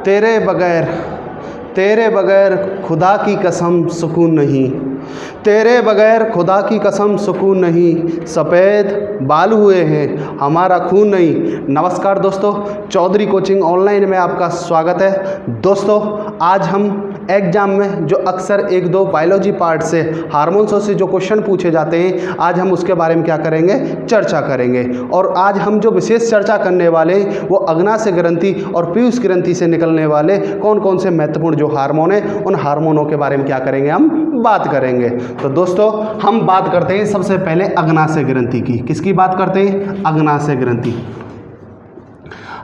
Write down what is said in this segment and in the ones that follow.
तेरे बगैर खुदा की कसम सुकून नहीं, तेरे बगैर खुदा की कसम सुकून नहीं, सफ़ेद बाल हुए हैं हमारा खून नहीं। नमस्कार दोस्तों, चौधरी कोचिंग ऑनलाइन में आपका स्वागत है। दोस्तों, आज हम एग्जाम में जो अक्सर 1-2 बायोलॉजी पार्ट से हार्मोन्स से जो क्वेश्चन पूछे जाते हैं, आज हम उसके बारे में क्या करेंगे, चर्चा करेंगे। और आज हम जो विशेष चर्चा करने वाले हैं वो अग्नाशय ग्रंथि और पीयूष ग्रंथि से निकलने वाले कौन कौन से महत्वपूर्ण जो हार्मोन हैं, उन हार्मोनों के बारे में क्या करेंगे, हम बात करेंगे। तो दोस्तों, हम बात करते हैं सबसे पहले अग्नाशय ग्रंथि की। किसकी बात करते हैं? अग्नाशय ग्रंथि।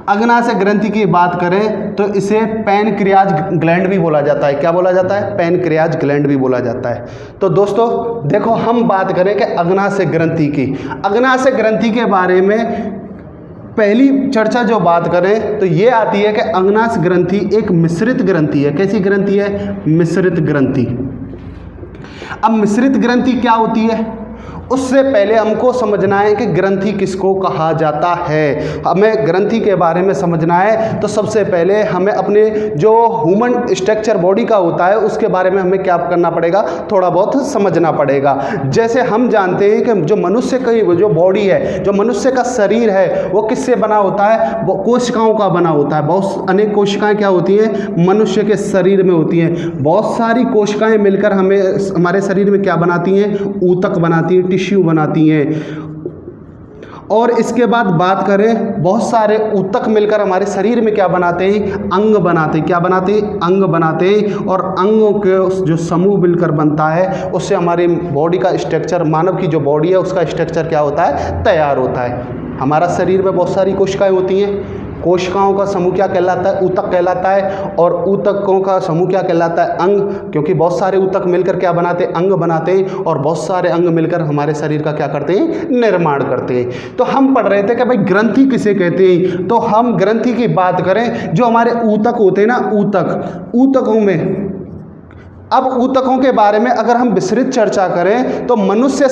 अग्नाशय ग्रंथि की बात करें तो इसे पैनक्रियाज ग्लैंड भी बोला जाता है। क्या बोला जाता है? पैनक्रियाज ग्लैंड भी बोला जाता है। तो दोस्तों देखो, हम बात करें कि अग्नाशय ग्रंथि की। अग्नाशय ग्रंथि के बारे में पहली चर्चा जो बात करें तो ये आती है कि अग्नाशय ग्रंथि एक मिश्रित ग्रंथि है। कैसी ग्रंथि है? मिश्रित ग्रंथि। अब मिश्रित ग्रंथि क्या होती है, उससे पहले हमको समझना है कि ग्रंथि किसको कहा जाता है। हमें ग्रंथि के बारे में समझना है तो सबसे पहले हमें अपने जो ह्यूमन स्ट्रक्चर बॉडी का होता है उसके बारे में हमें क्या करना पड़ेगा, थोड़ा बहुत समझना पड़ेगा। जैसे हम जानते हैं कि जो मनुष्य की जो बॉडी है, जो मनुष्य का शरीर है, वो किससे बना होता है? वो कोशिकाओं का बना होता है। बहुत अनेक कोशिकाएं क्या होती हैं, मनुष्य के शरीर में होती हैं। बहुत सारी कोशिकाएं मिलकर हमें हमारे शरीर में क्या बनाती हैं? ऊतक बनाती हैं, टिश्यू बनाती हैं। और इसके बाद बात करें, बहुत सारे ऊतक मिलकर हमारे शरीर में क्या बनाते हैं? अंग बनाते हैं। क्या बनाते हैं? अंग बनाते हैं। और अंगों के जो समूह मिलकर बनता है उससे हमारी बॉडी का स्ट्रक्चर, मानव की जो बॉडी है उसका स्ट्रक्चर क्या होता है? तैयार होता है। हमारा शरीर में बहुत सारी कोशिकाएं होती हैं। कोशिकाओं का समूह क्या कहलाता है? ऊतक कहलाता है। और ऊतकों का समूह क्या कहलाता है? अंग। क्योंकि बहुत सारे ऊतक मिलकर क्या बनाते हैं? अंग बनाते हैं। और बहुत सारे अंग मिलकर हमारे शरीर का क्या करते हैं? निर्माण करते हैं। तो हम पढ़ रहे थे कि भाई ग्रंथि किसे कहते हैं। तो हम ग्रंथि की बात करें, जो हमारे ऊतक होते हैं ना, ऊतकों में, अब ऊतकों के बारे में अगर हम विस्तृत चर्चा करें तो मनुष्य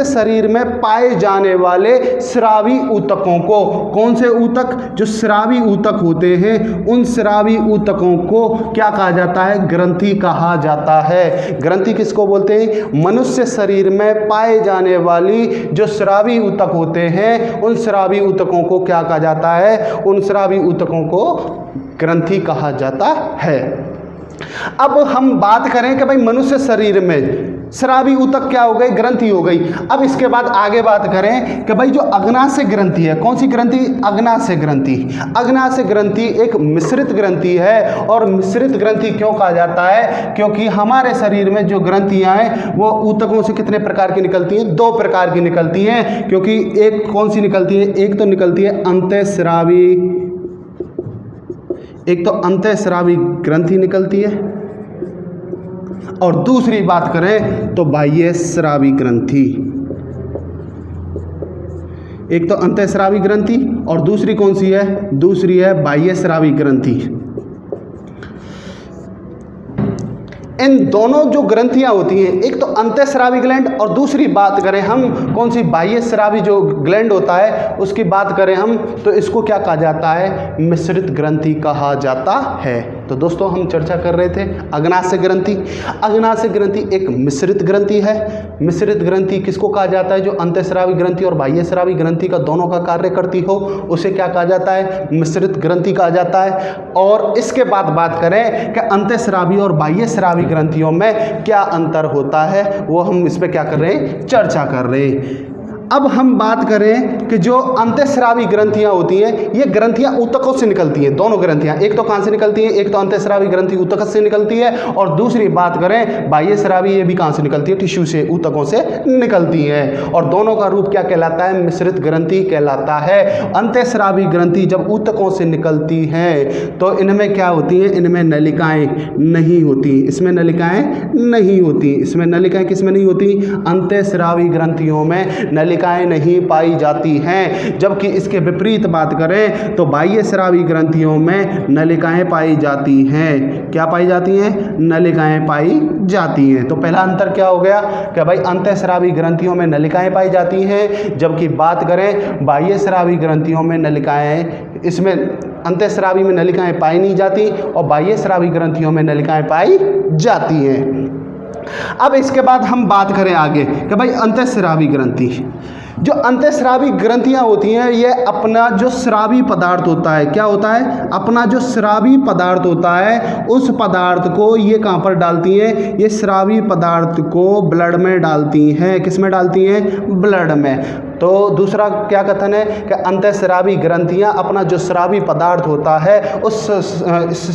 शरीर में पाए जाने वाले स्रावी ऊतकों को, कौन से ऊतक? जो स्रावी ऊतक होते हैं, उन स्रावी ऊतकों को क्या कहा जाता है? ग्रंथि कहा जाता है। ग्रंथि किसको बोलते हैं? मनुष्य शरीर में पाए जाने वाली जो स्रावी ऊतक होते हैं, उन स्रावी ऊतकों को क्या कहा जाता है? उन स्रावी ऊतकों को ग्रंथि कहा जाता है। अब हम बात करें कि भाई मनुष्य शरीर में स्रावी ऊतक क्या हो गई? ग्रंथि हो गई। अब इसके बाद आगे बात करें कि भाई जो अग्नाशय ग्रंथि है, कौन सी ग्रंथि? अग्नाशय ग्रंथि। अग्नाशय ग्रंथि एक मिश्रित ग्रंथि है। और मिश्रित ग्रंथि क्यों कहा जाता है? क्योंकि हमारे शरीर में जो ग्रंथियां हैं वो ऊतकों से कितने प्रकार की निकलती हैं? 2 प्रकार की निकलती हैं। क्योंकि एक कौन सी निकलती है? एक तो निकलती है अंतःस्रावी, एक तो अंतःस्रावी ग्रंथि निकलती है, और दूसरी बात करें तो बाह्यस्रावी ग्रंथि। एक तो अंतःस्रावी ग्रंथि और दूसरी कौन सी है? दूसरी है बाह्यस्रावी ग्रंथि। इन दोनों जो ग्रंथियां होती हैं, एक तो अंतःस्रावी ग्लैंड और दूसरी बात करें हम कौन सी? बाह्यस्रावी जो ग्लैंड होता है उसकी बात करें हम, तो इसको क्या कहा जाता है? मिश्रित ग्रंथि कहा जाता है। तो दोस्तों, हम चर्चा कर रहे थे अग्नाशय ग्रंथि। अग्नाशय ग्रंथि एक मिश्रित ग्रंथि है। मिश्रित ग्रंथि किसको कहा जाता है? जो अंतःस्रावी ग्रंथि और बाह्यस्रावी ग्रंथि का दोनों का कार्य करती हो उसे क्या कहा जाता है? मिश्रित ग्रंथि कहा जाता है। और इसके बाद बात करें कि अंतःस्रावी और बाह्यस्रावी ग्रंथियों में क्या अंतर होता है, वो हम इस पे क्या कर रहे हैं? चर्चा कर रहे हैं। अब हम बात करें कि जो अंतःस्रावी ग्रंथियां होती हैं, ये ग्रंथियां ऊतकों से निकलती हैं। दोनों ग्रंथियां, एक तो कहां से निकलती है? एक तो अंतःस्रावी ग्रंथि ऊतक से निकलती है, और दूसरी बात करें बाह्यस्रावी, ये भी कहां से निकलती है? टिश्यू से, ऊतकों से निकलती है। और दोनों का रूप क्या कहलाता है? मिश्रित ग्रंथि कहलाता है। अंतःस्रावी ग्रंथि जब ऊतकों से निकलती हैं तो इनमें क्या होती हैं? इनमें नलिकाएं नहीं होती। इसमें नलिकाएं नहीं होती। इसमें नलिकाएं किसमें नहीं होती? अंतःस्रावी ग्रंथियों में नलिकाएं नलिकाएं नहीं पाई जाती हैं। जबकि इसके विपरीत बात करें तो बाह्य स्रावी ग्रंथियों में नलिकाएं पाई जाती हैं। क्या पाई जाती हैं? नलिकाएं पाई जाती हैं। तो पहला अंतर क्या हो गया कि भाई अंतःस्रावी ग्रंथियों में नलिकाएं पाई जाती हैं, जबकि बात करें बाह्य स्रावी ग्रंथियों में नलिकाएं, इसमें अंतःस्रावी में नलिकाएं पाई नहीं जाती और बाह्य स्रावी ग्रंथियों में नलिकाएं पाई जाती हैं। अब इसके बाद हम बात करें आगे कि भाई अंतःस्रावी ग्रंथि, जो अंतःस्रावी ग्रंथियां होती हैं ये अपना जो स्रावी पदार्थ होता है, क्या होता है? अपना जो स्रावी पदार्थ होता है उस पदार्थ को ये कहाँ पर डालती हैं? ये स्रावी पदार्थ को ब्लड में डालती हैं। किस में डालती हैं? ब्लड में। तो दूसरा क्या कथन है कि अंतःस्रावी ग्रंथियां अपना जो स्रावी पदार्थ होता है उस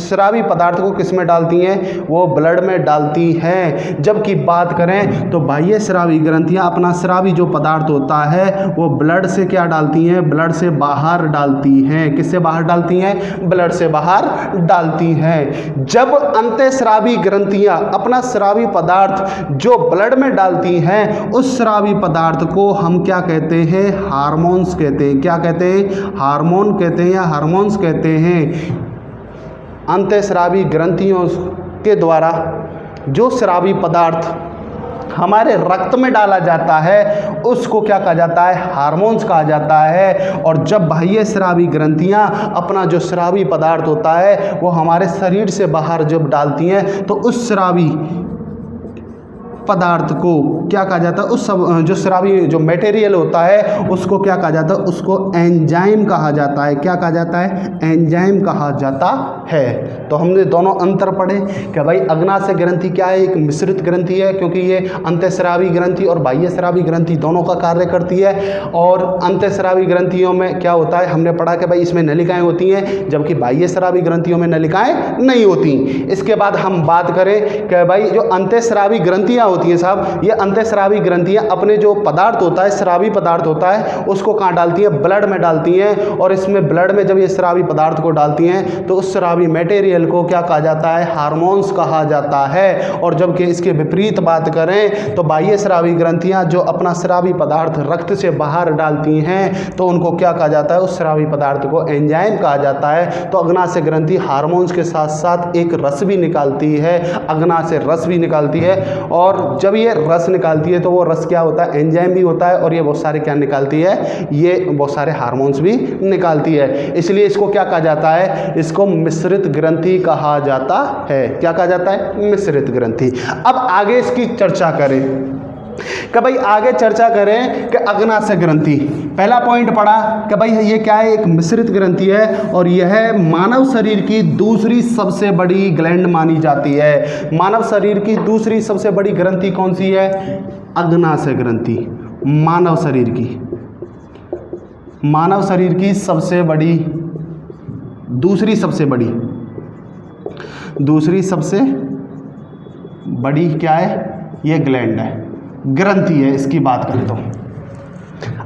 स्रावी पदार्थ को किस में डालती हैं? वो ब्लड में डालती हैं। जबकि बात करें तो बाह्य स्रावी ग्रंथियां अपना स्रावी जो पदार्थ होता है वो ब्लड से क्या डालती हैं? ब्लड से बाहर डालती हैं। किससे बाहर डालती हैं? ब्लड से बाहर डालती हैं। जब अंतःस्रावी ग्रंथियां अपना स्रावी पदार्थ जो ब्लड में डालती हैं उस स्रावी पदार्थ को हम क्या कहते हैं? हार्मोन्स कहते हैं। क्या कहते हैं? हार्मोन कहते हैं या हार्मोन्स कहते हैं। अंतःस्रावी ग्रंथियों के द्वारा जो स्रावी पदार्थ हमारे रक्त में डाला जाता है उसको क्या कहा जाता है? हार्मोन्स कहा जाता है। और जब बाह्य स्रावी ग्रंथियां अपना जो स्रावी पदार्थ होता है वो हमारे शरीर से बाहर जब डालती हैं तो उस स्रावी पदार्थ को क्या कहा जाता है? उस सब जो स्रावी जो मटेरियल होता है उसको क्या कहा जाता है? उसको एंजाइम कहा जाता है। क्या कहा जाता है? एंजाइम कहा जाता है। तो हमने दोनों अंतर पढ़े कि भाई अग्नाशय ग्रंथि क्या है? एक मिश्रित ग्रंथि है क्योंकि ये अंतःस्रावी ग्रंथि और बाह्य स्रावी ग्रंथि दोनों का कार्य करती है। और अंतःस्रावी ग्रंथियों में क्या होता है? हमने पढ़ा कि भाई इसमें नलिकाएं होती हैं, जबकि बाह्य स्रावी ग्रंथियों में नलिकाएं नहीं होती। इसके बाद हम बात करें कि भाई जो अंतःस्रावी ग्रंथियां होती है साहब, ये अंतःस्रावी ग्रंथियां अपने जो पदार्थ होता है, स्रावी पदार्थ होता है, उसको कहाँ डालती है? ब्लड में डालती हैं। और इसमें ब्लड में जब ये स्रावी पदार्थ को डालती हैं तो उस स्रावी मटेरियल को क्या कहा जाता है? हार्मोन्स कहा जाता है। और जबकि इसके विपरीत बात करें तो बाह्य स्रावी ग्रंथियां जो अपना स्रावी पदार्थ रक्त से बाहर डालती हैं तो उनको क्या कहा जाता है? उस स्रावी पदार्थ को एंजाइम कहा जाता है। तो अग्नाशय ग्रंथि हार्मोन्स के साथ साथ एक रस भी निकालती है, अग्नाशय रस भी निकालती है। और जब ये रस निकालती है तो वो रस क्या होता है? एंजाइम भी होता है। और ये बहुत सारे क्या निकालती है? ये बहुत सारे हार्मोन्स भी निकालती है। इसलिए इसको क्या कहा जाता है? इसको मिश्रित ग्रंथि कहा जाता है। क्या कहा जाता है? मिश्रित ग्रंथि। अब आगे इसकी चर्चा करें कि भाई आगे चर्चा करें कि अग्नाशय ग्रंथि। पहला पॉइंट पढ़ा कि भाई ये क्या है? एक मिश्रित ग्रंथि है और यह मानव शरीर की दूसरी सबसे बड़ी ग्लैंड मानी जाती है। मानव शरीर की दूसरी सबसे बड़ी ग्रंथि कौन सी है? अग्नाशय ग्रंथि। मानव शरीर की सबसे बड़ी, दूसरी सबसे बड़ी क्या है? ये ग्लैंड है, ग्रंथि है। इसकी बात करें तो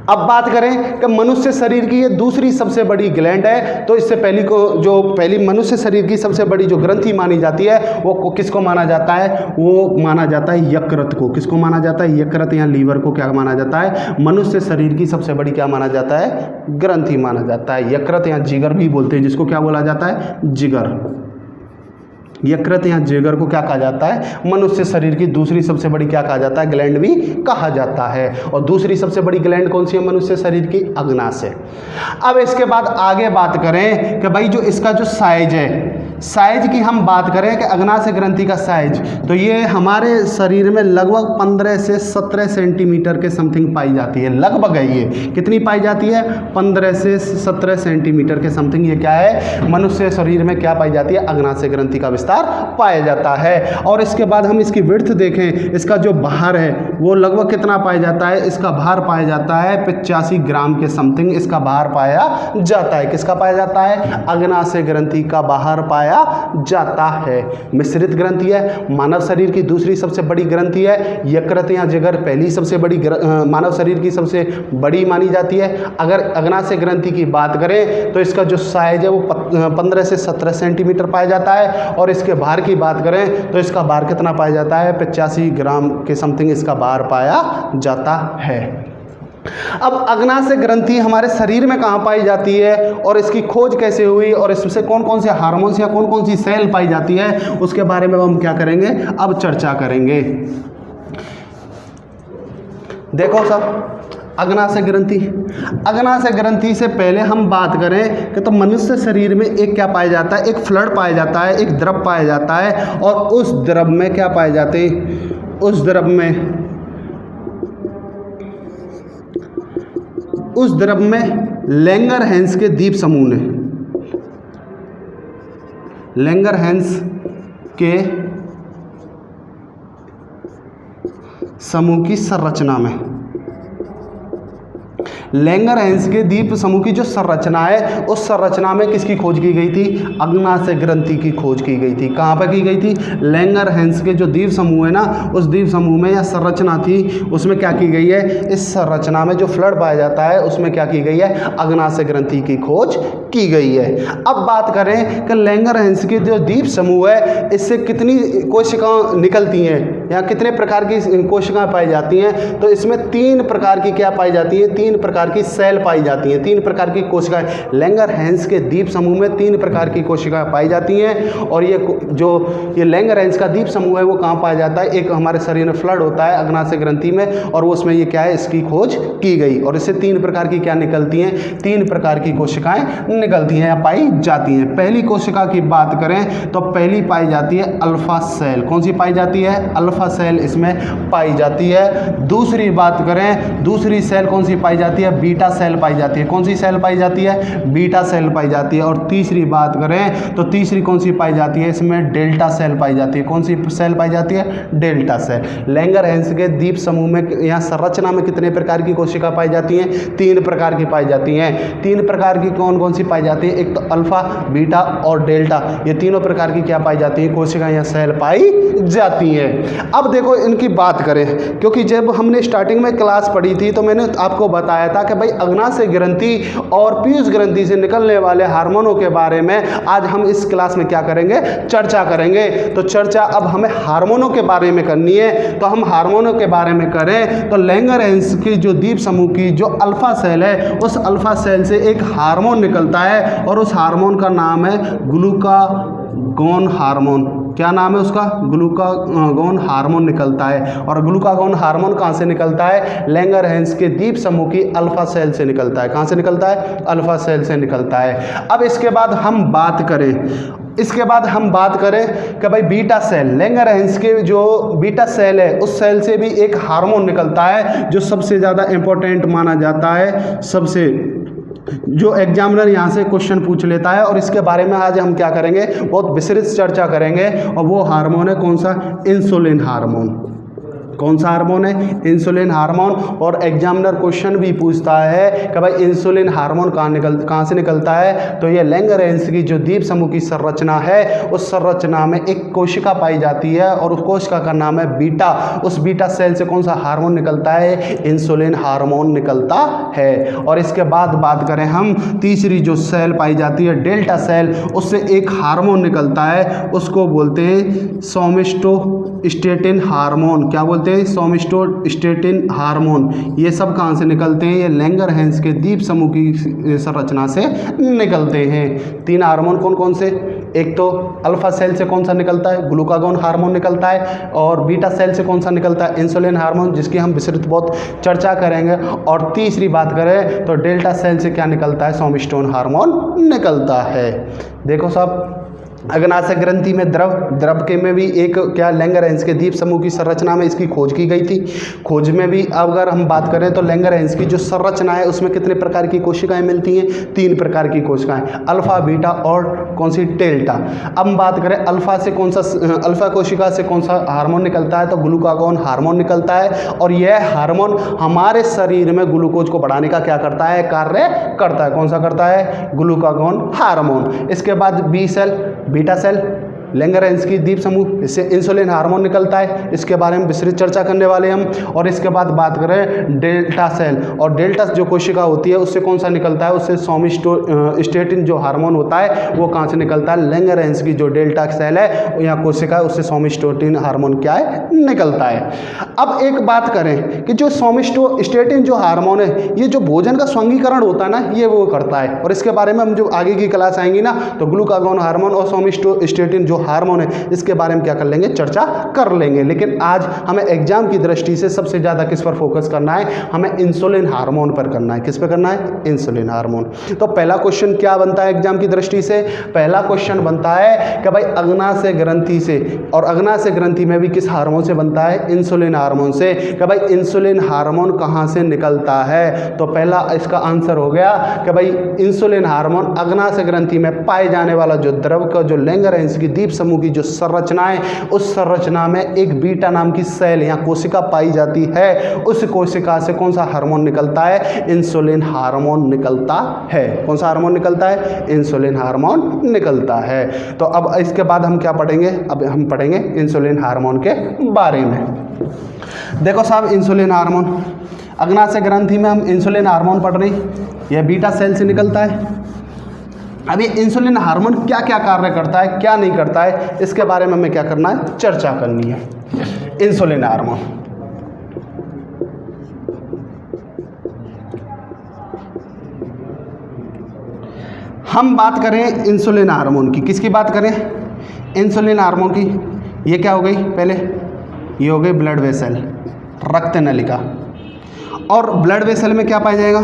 अब बात करें कि मनुष्य शरीर की ये दूसरी सबसे बड़ी ग्लैंड है। तो इससे पहली मनुष्य शरीर की सबसे बड़ी जो ग्रंथि मानी जाती है वो किसको माना जाता है? वो माना जाता है यकृत को। किसको माना जाता है? यकृत या लीवर को क्या माना जाता है? मनुष्य शरीर की सबसे बड़ी क्या माना जाता है? ग्रंथि माना जाता है। यकृत या जिगर भी बोलते हैं, जिसको क्या बोला जाता है? जिगर। यकृत या जिगर को क्या कहा जाता है? मनुष्य शरीर की दूसरी सबसे बड़ी क्या कहा जाता है? ग्लैंड भी कहा जाता है। और दूसरी सबसे बड़ी ग्लैंड कौन सी है मनुष्य शरीर की? अग्नाशय। अब इसके बाद आगे बात करें कि भाई जो इसका जो साइज है, साइज की हम बात करें कि अग्नाशय ग्रंथि का साइज, तो ये हमारे शरीर में लगभग 15 से 17 सेंटीमीटर के समथिंग पाई जाती है। लगभग है, ये कितनी पाई जाती है? 15 से 17 सेंटीमीटर के समथिंग ये क्या है? मनुष्य शरीर में क्या पाई जाती है? अग्नाशय ग्रंथि का विस्तार पाया जाता है। और इसके बाद हम इसकी विड्थ देखें, इसका जो भार है वो लगभग कितना पाया जाता है? इसका भार पाया जाता है 85 ग्राम के समथिंग इसका भार पाया जाता है। किसका पाया जाता है? अग्नाशय ग्रंथि का भार पाया जाता है। मिश्रित ग्रंथि है, मानव शरीर की दूसरी सबसे बड़ी ग्रंथि है। यकृत या जिगर पहली सबसे बड़ी मानव शरीर की सबसे बड़ी मानी जाती है। अगर अग्नाशय ग्रंथि की बात करें तो इसका जो साइज है वो 15 से 17 सेंटीमीटर पाया जाता है। और इसके भार की बात करें तो इसका भार कितना पाया जाता है? 85 ग्राम के समथिंग इसका भार पाया जाता है। अब अग्नाशय ग्रंथि हमारे शरीर में कहाँ पाई जाती है और इसकी खोज कैसे हुई और इसमें कौन कौन से हार्मोन्स या कौन कौन सी सेल पाई जाती है, उसके बारे में हम क्या करेंगे, अब चर्चा करेंगे। देखो सब, अग्नाशय ग्रंथि, अग्नाशय ग्रंथि से पहले हम बात करें कि तो मनुष्य शरीर में एक क्या पाया जाता है, एक फ्लूइड पाया जाता है, एक द्रव पाया जाता है, और उस द्रव में क्या पाए जाते हैं, उस द्रव में लैंगरहैंस के द्वीप समूह ने, लैंगरहैंस के समूह की संरचना में, लैंगरहैंस के द्वीप समूह की जो संरचना है, उस संरचना में किसकी खोज की गई थी, अग्नाशय ग्रंथि की खोज की गई थी। कहाँ पर की गई थी, लैंगरहैंस के जो द्वीप समूह है ना, उस द्वीप समूह में या संरचना थी, उसमें क्या की गई है, इस संरचना में जो फ्लूइड पाया जाता है उसमें क्या की गई है, अग्नाशय ग्रंथि की खोज की गई है। अब बात करें कि लैंगरहैंस के जो द्वीप समूह है, इससे कितनी कोशिकाएं निकलती हैं या कितने प्रकार की कोशिकाएं पाई जाती हैं, तो इसमें 3 प्रकार की क्या पाई जाती है, 3 प्रकार की सेल पाई जाती हैं, 3 प्रकार की कोशिकाएं। लैंगरहैंस के द्वीप समूह में 3 प्रकार की कोशिकाएं पाई जाती हैं, और ये लैंगरहैंस का द्वीप समूह है वो कहाँ पाया जाता है, एक हमारे शरीर में फ्लूइड होता है अग्नाशय ग्रंथि में, और वो उसमें ये क्या है, इसकी खोज की गई, और इससे 3 प्रकार की क्या निकलती हैं, 3 प्रकार की कोशिकाएं निकलती हैं या पाई जाती हैं। पहली कोशिका की बात करें तो पहली पाई जाती है अल्फा सेल। कौन सी पाई जाती है, अल्फा सेल इसमें पाई जाती है। दूसरी बात करें, दूसरी सेल कौन सी पाई जाती है, बीटा सेल पाई जाती है। कौन सी सेल पाई जाती है, बीटा सेल पाई जाती है। और तीसरी बात करें तो तीसरी कौन सी पाई जाती है, इसमें डेल्टा सेल पाई जाती है। कौन सी सेल पाई जाती है, डेल्टा सेल। लैंगरहैंस के द्वीप समूह में या संरचना में कितने प्रकार की कोशिका पाई जाती हैं, 3 प्रकार की पाई जाती हैं। 3 प्रकार की कौन कौन सी पाई जाती है, एक तो अल्फा, बीटा और डेल्टा, ये तीनों प्रकार की क्या पाई जाती है, कोशिकाएं या सेल पाई जाती हैं। अब देखो इनकी बात करें, क्योंकि जब हमने स्टार्टिंग में क्लास पढ़ी थी तो मैंने आपको बताया था कि भाई अग्नाशय ग्रंथि और पीयूष ग्रंथि से निकलने वाले हार्मोनों के बारे में आज हम इस क्लास में क्या करेंगे, चर्चा करेंगे। तो चर्चा अब हमें हार्मोनों के बारे में करनी है, तो हम हार्मोनों के बारे में करें तो लैंगरहैंस की जो द्वीप समूह की जो अल्फा सेल है, उस अल्फा सेल से एक हार्मोन निकलता है, और उस हार्मोन का नाम है ग्लूकागोन हार्मोन। क्या नाम है उसका, ग्लूकागोन हार्मोन निकलता है। और ग्लूकागोन हार्मोन कहाँ से निकलता है, लैंगरहैंस के द्वीप समूह की अल्फा सेल से निकलता है। कहाँ से निकलता है, अल्फा सेल से निकलता है। अब इसके बाद हम बात करें कि भाई बीटा सेल, लैंगरहैंस के जो बीटा सेल है उस सेल से भी एक हार्मोन निकलता है जो सबसे ज़्यादा इंपॉर्टेंट माना जाता है, सबसे जो एग्जामिनर यहाँ से क्वेश्चन पूछ लेता है, और इसके बारे में आज हम क्या करेंगे, बहुत विस्तृत चर्चा करेंगे। और वो हार्मोन है कौन सा, इंसुलिन हार्मोन। कौन सा हार्मोन है, इंसुलिन हार्मोन। और एग्जामिनर क्वेश्चन भी पूछता है कि भाई इंसुलिन हार्मोन कहाँ से निकलता है, तो ये लैंगरहैंस की जो द्वीप समूह की संरचना है, उस संरचना में एक कोशिका पाई जाती है, और उस कोशिका का नाम है बीटा। उस बीटा सेल से कौन सा हार्मोन निकलता है, इंसुलिन हार्मोन निकलता है। और इसके बाद बात करें हम, तीसरी जो सेल पाई जाती है डेल्टा सेल, उससे एक हार्मोन निकलता है, उसको बोलते हैं सोमेटोस्टेटिन हार्मोन। क्या बोलते हैं, सोमेटोस्टेटिन हार्मोन। ये सब कहाँ से निकलते हैं, ये लैंगरहैंस के द्वीप समूह की संरचना से निकलते हैं। 3 हार्मोन कौन कौन से, एक तो अल्फा सेल से कौन सा निकलता है, ग्लूकागोन हार्मोन निकलता है, और बीटा सेल से कौन सा निकलता है, इंसुलिन हार्मोन, जिसकी हम विस्तृत बहुत चर्चा करेंगे। और तीसरी बात करें तो डेल्टा सेल से क्या निकलता है, सोमेटोस्टेटिन हार्मोन निकलता है। देखो साहब, अग्नाशय ग्रंथि में द्रव के में भी एक क्या, लैंगरहैंस के द्वीप समूह की संरचना में इसकी खोज की गई थी। खोज में भी अगर हम बात करें तो लैंगरहैंस की जो संरचना है उसमें कितने प्रकार की कोशिकाएं मिलती हैं, 3 प्रकार की कोशिकाएं, अल्फा, बीटा और कौन सी, डेल्टा। अब हम बात करें अल्फा से कौन सा, अल्फा कोशिका से कौन सा हार्मोन निकलता है, तो ग्लूकागोन हार्मोन निकलता है। और यह हार्मोन हमारे शरीर में ग्लूकोज को बढ़ाने का क्या करता है, कार्य करता है। कौन सा करता है, ग्लूकागोन हार्मोन। इसके बाद बी सेल, बीटा सेल, लैंगरेंस्की द्वीप समूह, इससे इंसुलिन हार्मोन निकलता है, इसके बारे में विस्तृत चर्चा करने वाले हम। और इसके बाद बात करें डेल्टा सेल, और डेल्टा जो कोशिका होती है उससे कौन सा निकलता है, उससे सोमेस्टेटिन जो हार्मोन होता है वो कहाँ से निकलता है, लैंगरेंस्की जो डेल्टा सेल है या कोशिका है उससे सोमेस्टेटिन हार्मोन क्या है, निकलता है। अब एक बात करें कि जो सोमेस्टेटिन जो हार्मोन है ये जो भोजन का स्वांगीकरण होता है ना ये वो करता है, और इसके बारे में हम जो आगे की क्लास आएंगी ना तो ग्लूकागॉन हार्मोन और सोमेस्टेटिन जो हार्मोन है इसके बारे में क्या कर लेंगे, चर्चा कर लेंगे। लेकिन आज हमें एग्जाम की दृष्टि से सबसे ज़्यादा किस पर फोकस करना है, हमें इंसुलिन हार्मोन पर करना है। किस पर करना है, इंसुलिन हार्मोन। तो पहला क्वेश्चन क्या बनता है एग्जाम की दृष्टि से, पहला क्वेश्चन बनता है कि भाई अग्नाशय ग्रंथि से, और अग्नाशय ग्रंथि में भी किस हार्मोन से बनता है, इंसुलिन हार्मोन से, कि भाई इंसुलिन हार्मोन कहाँ से निकलता है। तो पहला इसका आंसर हो गया कि भाई इंसुलिन हार्मोन अग्नाशय ग्रंथि में पाए जाने वाला जो द्रव का जो लैंगरेंस्की द्वीप समूह की जो संरचना है उस संरचना में एक बीटा नाम की सेल या कोशिका पाई जाती है, उस कोशिका से कौन सा हार्मोन निकलता है, इंसुलिन हार्मोन निकलता है। कौन सा हार्मोन निकलता है, इंसुलिन हार्मोन निकलता है। तो अब इसके बाद हम क्या पढ़ेंगे, अब हम पढ़ेंगे इंसुलिन हार्मोन के बारे में। देखो साहब, इंसुलिन हार्मोन अग्नाशय ग्रंथि में हम इंसुलिन हार्मोन पढ़ रहे हैं, यह बीटा सेल से निकलता है। अब ये इंसुलिन हार्मोन क्या क्या कार्य करता है, क्या नहीं करता है, इसके बारे में हमें क्या करना है, चर्चा करनी है। इंसुलिन हार्मोन, हम बात करें इंसुलिन हार्मोन की, किसकी बात करें, इंसुलिन हार्मोन की। ये क्या हो गई, पहले ये हो गई ब्लड वेसल, रक्त नलिका, और ब्लड वेसल में क्या पाया जाएगा,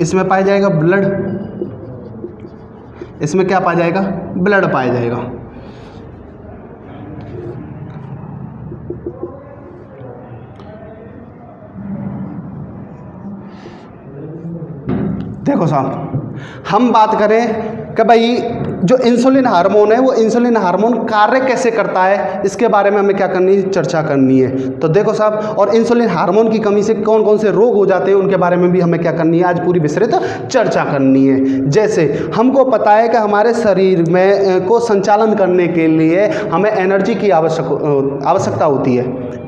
इसमें पाया जाएगा ब्लड, इसमें क्या पाया जाएगा, ब्लड पाया जाएगा। देखो साहब, हम बात करें कि भाई जो इंसुलिन हार्मोन है वो इंसुलिन हार्मोन कार्य कैसे करता है, इसके बारे में हमें क्या करनी है, चर्चा करनी है। तो देखो साहब, और इंसुलिन हार्मोन की कमी से कौन कौन से रोग हो जाते हैं उनके बारे में भी हमें क्या करनी है, आज पूरी विस्तृत चर्चा करनी है। जैसे हमको पता है कि हमारे शरीर में को संचालन करने के लिए हमें एनर्जी की आवश्यकता होती है,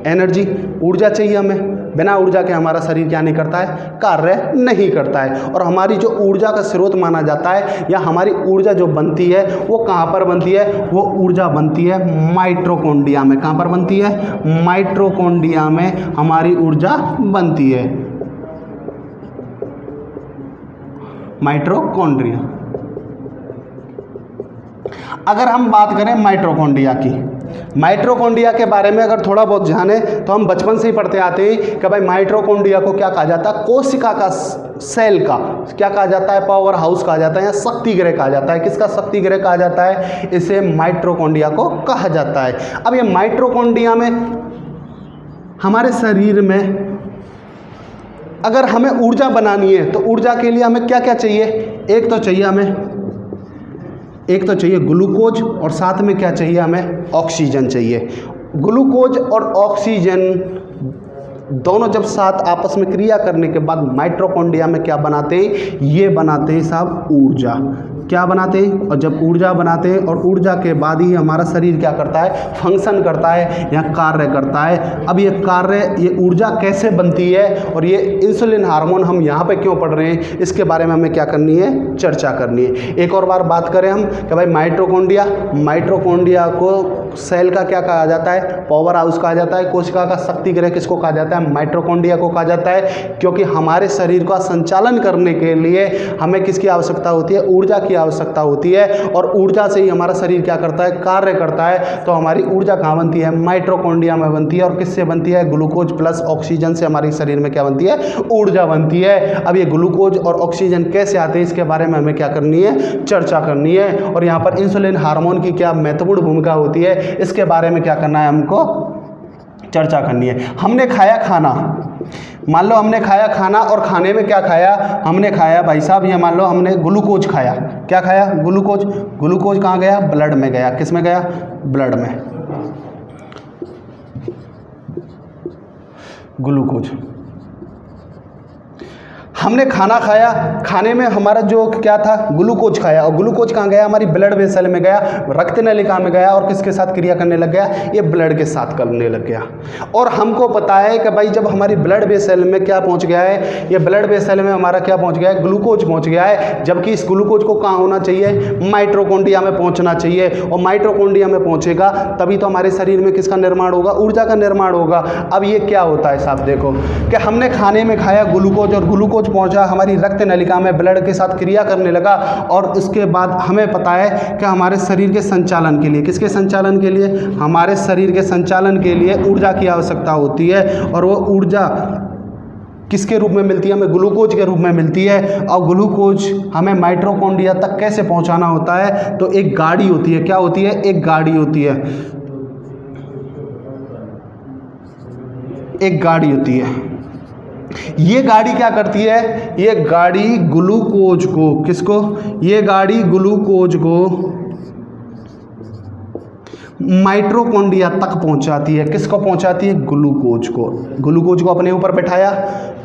एनर्जी, ऊर्जा चाहिए हमें, बिना ऊर्जा के हमारा शरीर क्या नहीं करता है, कार्य नहीं करता है। और हमारी जो ऊर्जा का स्रोत माना जाता है या हमारी ऊर्जा जो बनती है वो कहाँ पर बनती है, वो ऊर्जा बनती है माइटोकॉन्ड्रिया में। कहाँ पर बनती है, माइटोकॉन्ड्रिया में हमारी ऊर्जा बनती है, माइटोकॉन्ड्रिया। अगर हम बात करें माइटोकॉन्ड्रिया की, माइटोकॉन्ड्रिया के बारे में अगर थोड़ा बहुत जाने तो हम बचपन से ही पढ़ते आते हैं कि भाई माइटोकॉन्ड्रिया को क्या कहा जाता है, कोशिका का, सेल का क्या कहा जाता है, पावर हाउस कहा जाता है या शक्ति गृह कहा जाता है। किसका शक्ति गृह कहा जाता है, इसे माइटोकॉन्ड्रिया को कहा जाता है। अब ये माइटोकॉन्ड्रिया में हमारे शरीर में अगर हमें ऊर्जा बनानी है तो ऊर्जा के लिए हमें क्या क्या चाहिए, एक तो चाहिए ग्लूकोज, और साथ में क्या चाहिए, हमें ऑक्सीजन चाहिए। ग्लूकोज और ऑक्सीजन दोनों जब साथ आपस में क्रिया करने के बाद माइटोकॉन्ड्रिया में क्या बनाते हैं, ये बनाते हैं साहब ऊर्जा। क्या बनाते हैं, और जब ऊर्जा बनाते हैं और ऊर्जा के बाद ही हमारा शरीर क्या करता है, फंक्शन करता है या कार्य करता है। अब ये कार्य, ये ऊर्जा कैसे बनती है और ये इंसुलिन हार्मोन हम यहाँ पे क्यों पढ़ रहे हैं, इसके बारे में हमें क्या करनी है, चर्चा करनी है। एक और बार बात करें हम कि भाई माइटोकॉन्ड्रिया को सेल का क्या कहा जाता है, पावर हाउस कहा जाता है। कोशिका का शक्ति गृह किसको कहा जाता है, माइटोकॉन्ड्रिया को कहा जाता है, क्योंकि हमारे शरीर का संचालन करने के लिए हमें किसकी आवश्यकता होती है, ऊर्जा की आवश्यकता होती है, और ऊर्जा से ही हमारा शरीर क्या करता है, कार्य करता है। तो हमारी ऊर्जा कहाँ बनती है, माइटोकॉन्ड्रिया में बनती है, और किससे बनती है, ग्लूकोज प्लस ऑक्सीजन से हमारे शरीर में क्या बनती है, ऊर्जा बनती है। अब ये ग्लूकोज और ऑक्सीजन कैसे आते हैं, इसके बारे में हमें क्या करनी है, चर्चा करनी है। और यहाँ पर इंसुलिन हार्मोन की क्या महत्वपूर्ण भूमिका होती है, इसके बारे में क्या करना है, हमको चर्चा करनी है। हमने खाया खाना, मान लो हमने खाया खाना, और खाने में क्या खाया, हमने खाया भाई साहब, ये मान लो हमने ग्लूकोज खाया। क्या खाया, ग्लूकोज। ग्लूकोज कहाँ गया, ब्लड में गया। किस में गया, ब्लड में, ग्लूकोज। हमने खाना खाया, खाने में हमारा जो क्या था, ग्लूकोज खाया, और ग्लूकोज कहाँ गया, हमारी ब्लड वेसल में गया, रक्त नलिका में गया, और किसके साथ क्रिया करने लग गया, ये ब्लड के साथ करने लग गया। और हमको पता है कि भाई जब हमारी ब्लड वेसल में क्या पहुंच गया है, ये ब्लड वेसल में हमारा क्या पहुंच गया है, ग्लूकोज पहुंच गया है, जबकि इस ग्लूकोज को कहाँ होना चाहिए, माइटोकॉन्ड्रिया में पहुंचना चाहिए, और माइटोकॉन्ड्रिया में पहुंचेगा तभी तो हमारे शरीर में किसका निर्माण होगा, ऊर्जा का निर्माण होगा। अब ये क्या होता है साहब, देखो कि हमने खाने में खाया ग्लूकोज, और ग्लूकोज पहुंचा हमारी रक्त नलिका में, ब्लड के साथ क्रिया करने लगा, और उसके बाद हमें पता है कि हमारे शरीर के संचालन के लिए, किसके संचालन के लिए, हमारे शरीर के संचालन के लिए ऊर्जा की आवश्यकता होती है, और वो ऊर्जा किसके रूप में मिलती है, हमें ग्लूकोज के रूप में मिलती है। और ग्लूकोज हमें माइटोकॉन्ड्रिया तक कैसे पहुंचाना होता है, तो एक गाड़ी होती है, क्या होती है, एक गाड़ी होती है, एक गाड़ी होती है। ये गाड़ी क्या करती है, ये गाड़ी ग्लूकोज को, किसको, ये गाड़ी ग्लूकोज को माइटोकॉन्ड्रिया तक पहुंचाती है, किसको पहुंचाती है, ग्लूकोज को। ग्लूकोज को अपने ऊपर बैठाया,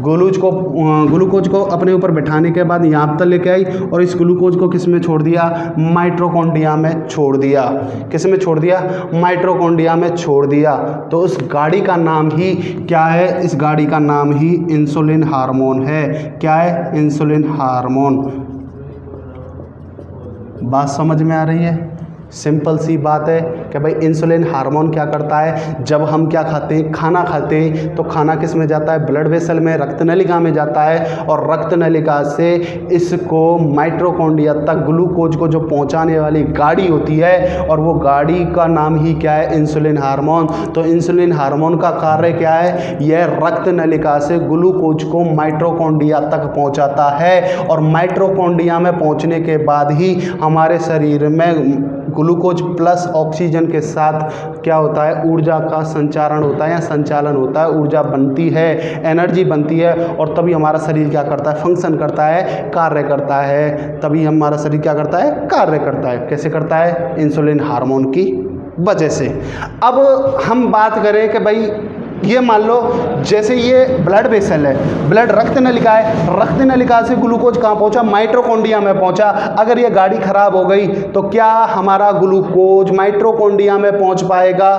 ग्लूकोज को अपने ऊपर बैठाने के बाद यहाँ तक लेके आई, और इस ग्लूकोज को किस में छोड़ दिया, माइटोकॉन्ड्रिया में छोड़ दिया, किस में छोड़ दिया, माइटोकॉन्ड्रिया में छोड़ दिया। तो उस गाड़ी का नाम ही क्या है, इस गाड़ी का नाम ही इंसुलिन हार्मोन है। क्या है, इंसुलिन हार्मोन। बात समझ में आ रही है, सिंपल सी बात है कि भाई इंसुलिन हार्मोन क्या करता है, जब हम क्या खाते हैं, खाना खाते हैं, तो खाना किस में जाता है, ब्लड वेसल में, रक्त नलिका में जाता है, और रक्त नलिका से इसको माइटोकॉन्ड्रिया तक ग्लूकोज को जो पहुंचाने वाली गाड़ी होती है, और वो गाड़ी का नाम ही क्या है, इंसुलिन हार्मोन। तो इंसुलिन हार्मोन का कार्य क्या है, यह रक्त नलिका से ग्लूकोज को माइटोकॉन्ड्रिया तक पहुंचाता है, और माइटोकॉन्ड्रिया में पहुंचने के बाद ही हमारे शरीर में ग्लूकोज प्लस ऑक्सीजन के साथ क्या होता है, ऊर्जा का संचारण होता है या संचालन होता है, ऊर्जा बनती है, एनर्जी बनती है, और तभी हमारा शरीर क्या करता है, फंक्शन करता है, कार्य करता है, तभी हमारा शरीर क्या करता है, कार्य करता है। कैसे करता है, इंसुलिन हार्मोन की वजह से। अब हम बात करें कि भाई ये मान लो जैसे ये ब्लड वेसल है, ब्लड रक्त नलिका है, रक्त नलिका से ग्लूकोज कहाँ पहुंचा, माइटोकॉन्ड्रिया में पहुंचा। अगर ये गाड़ी खराब हो गई तो क्या हमारा ग्लूकोज माइटोकॉन्ड्रिया में पहुंच पाएगा,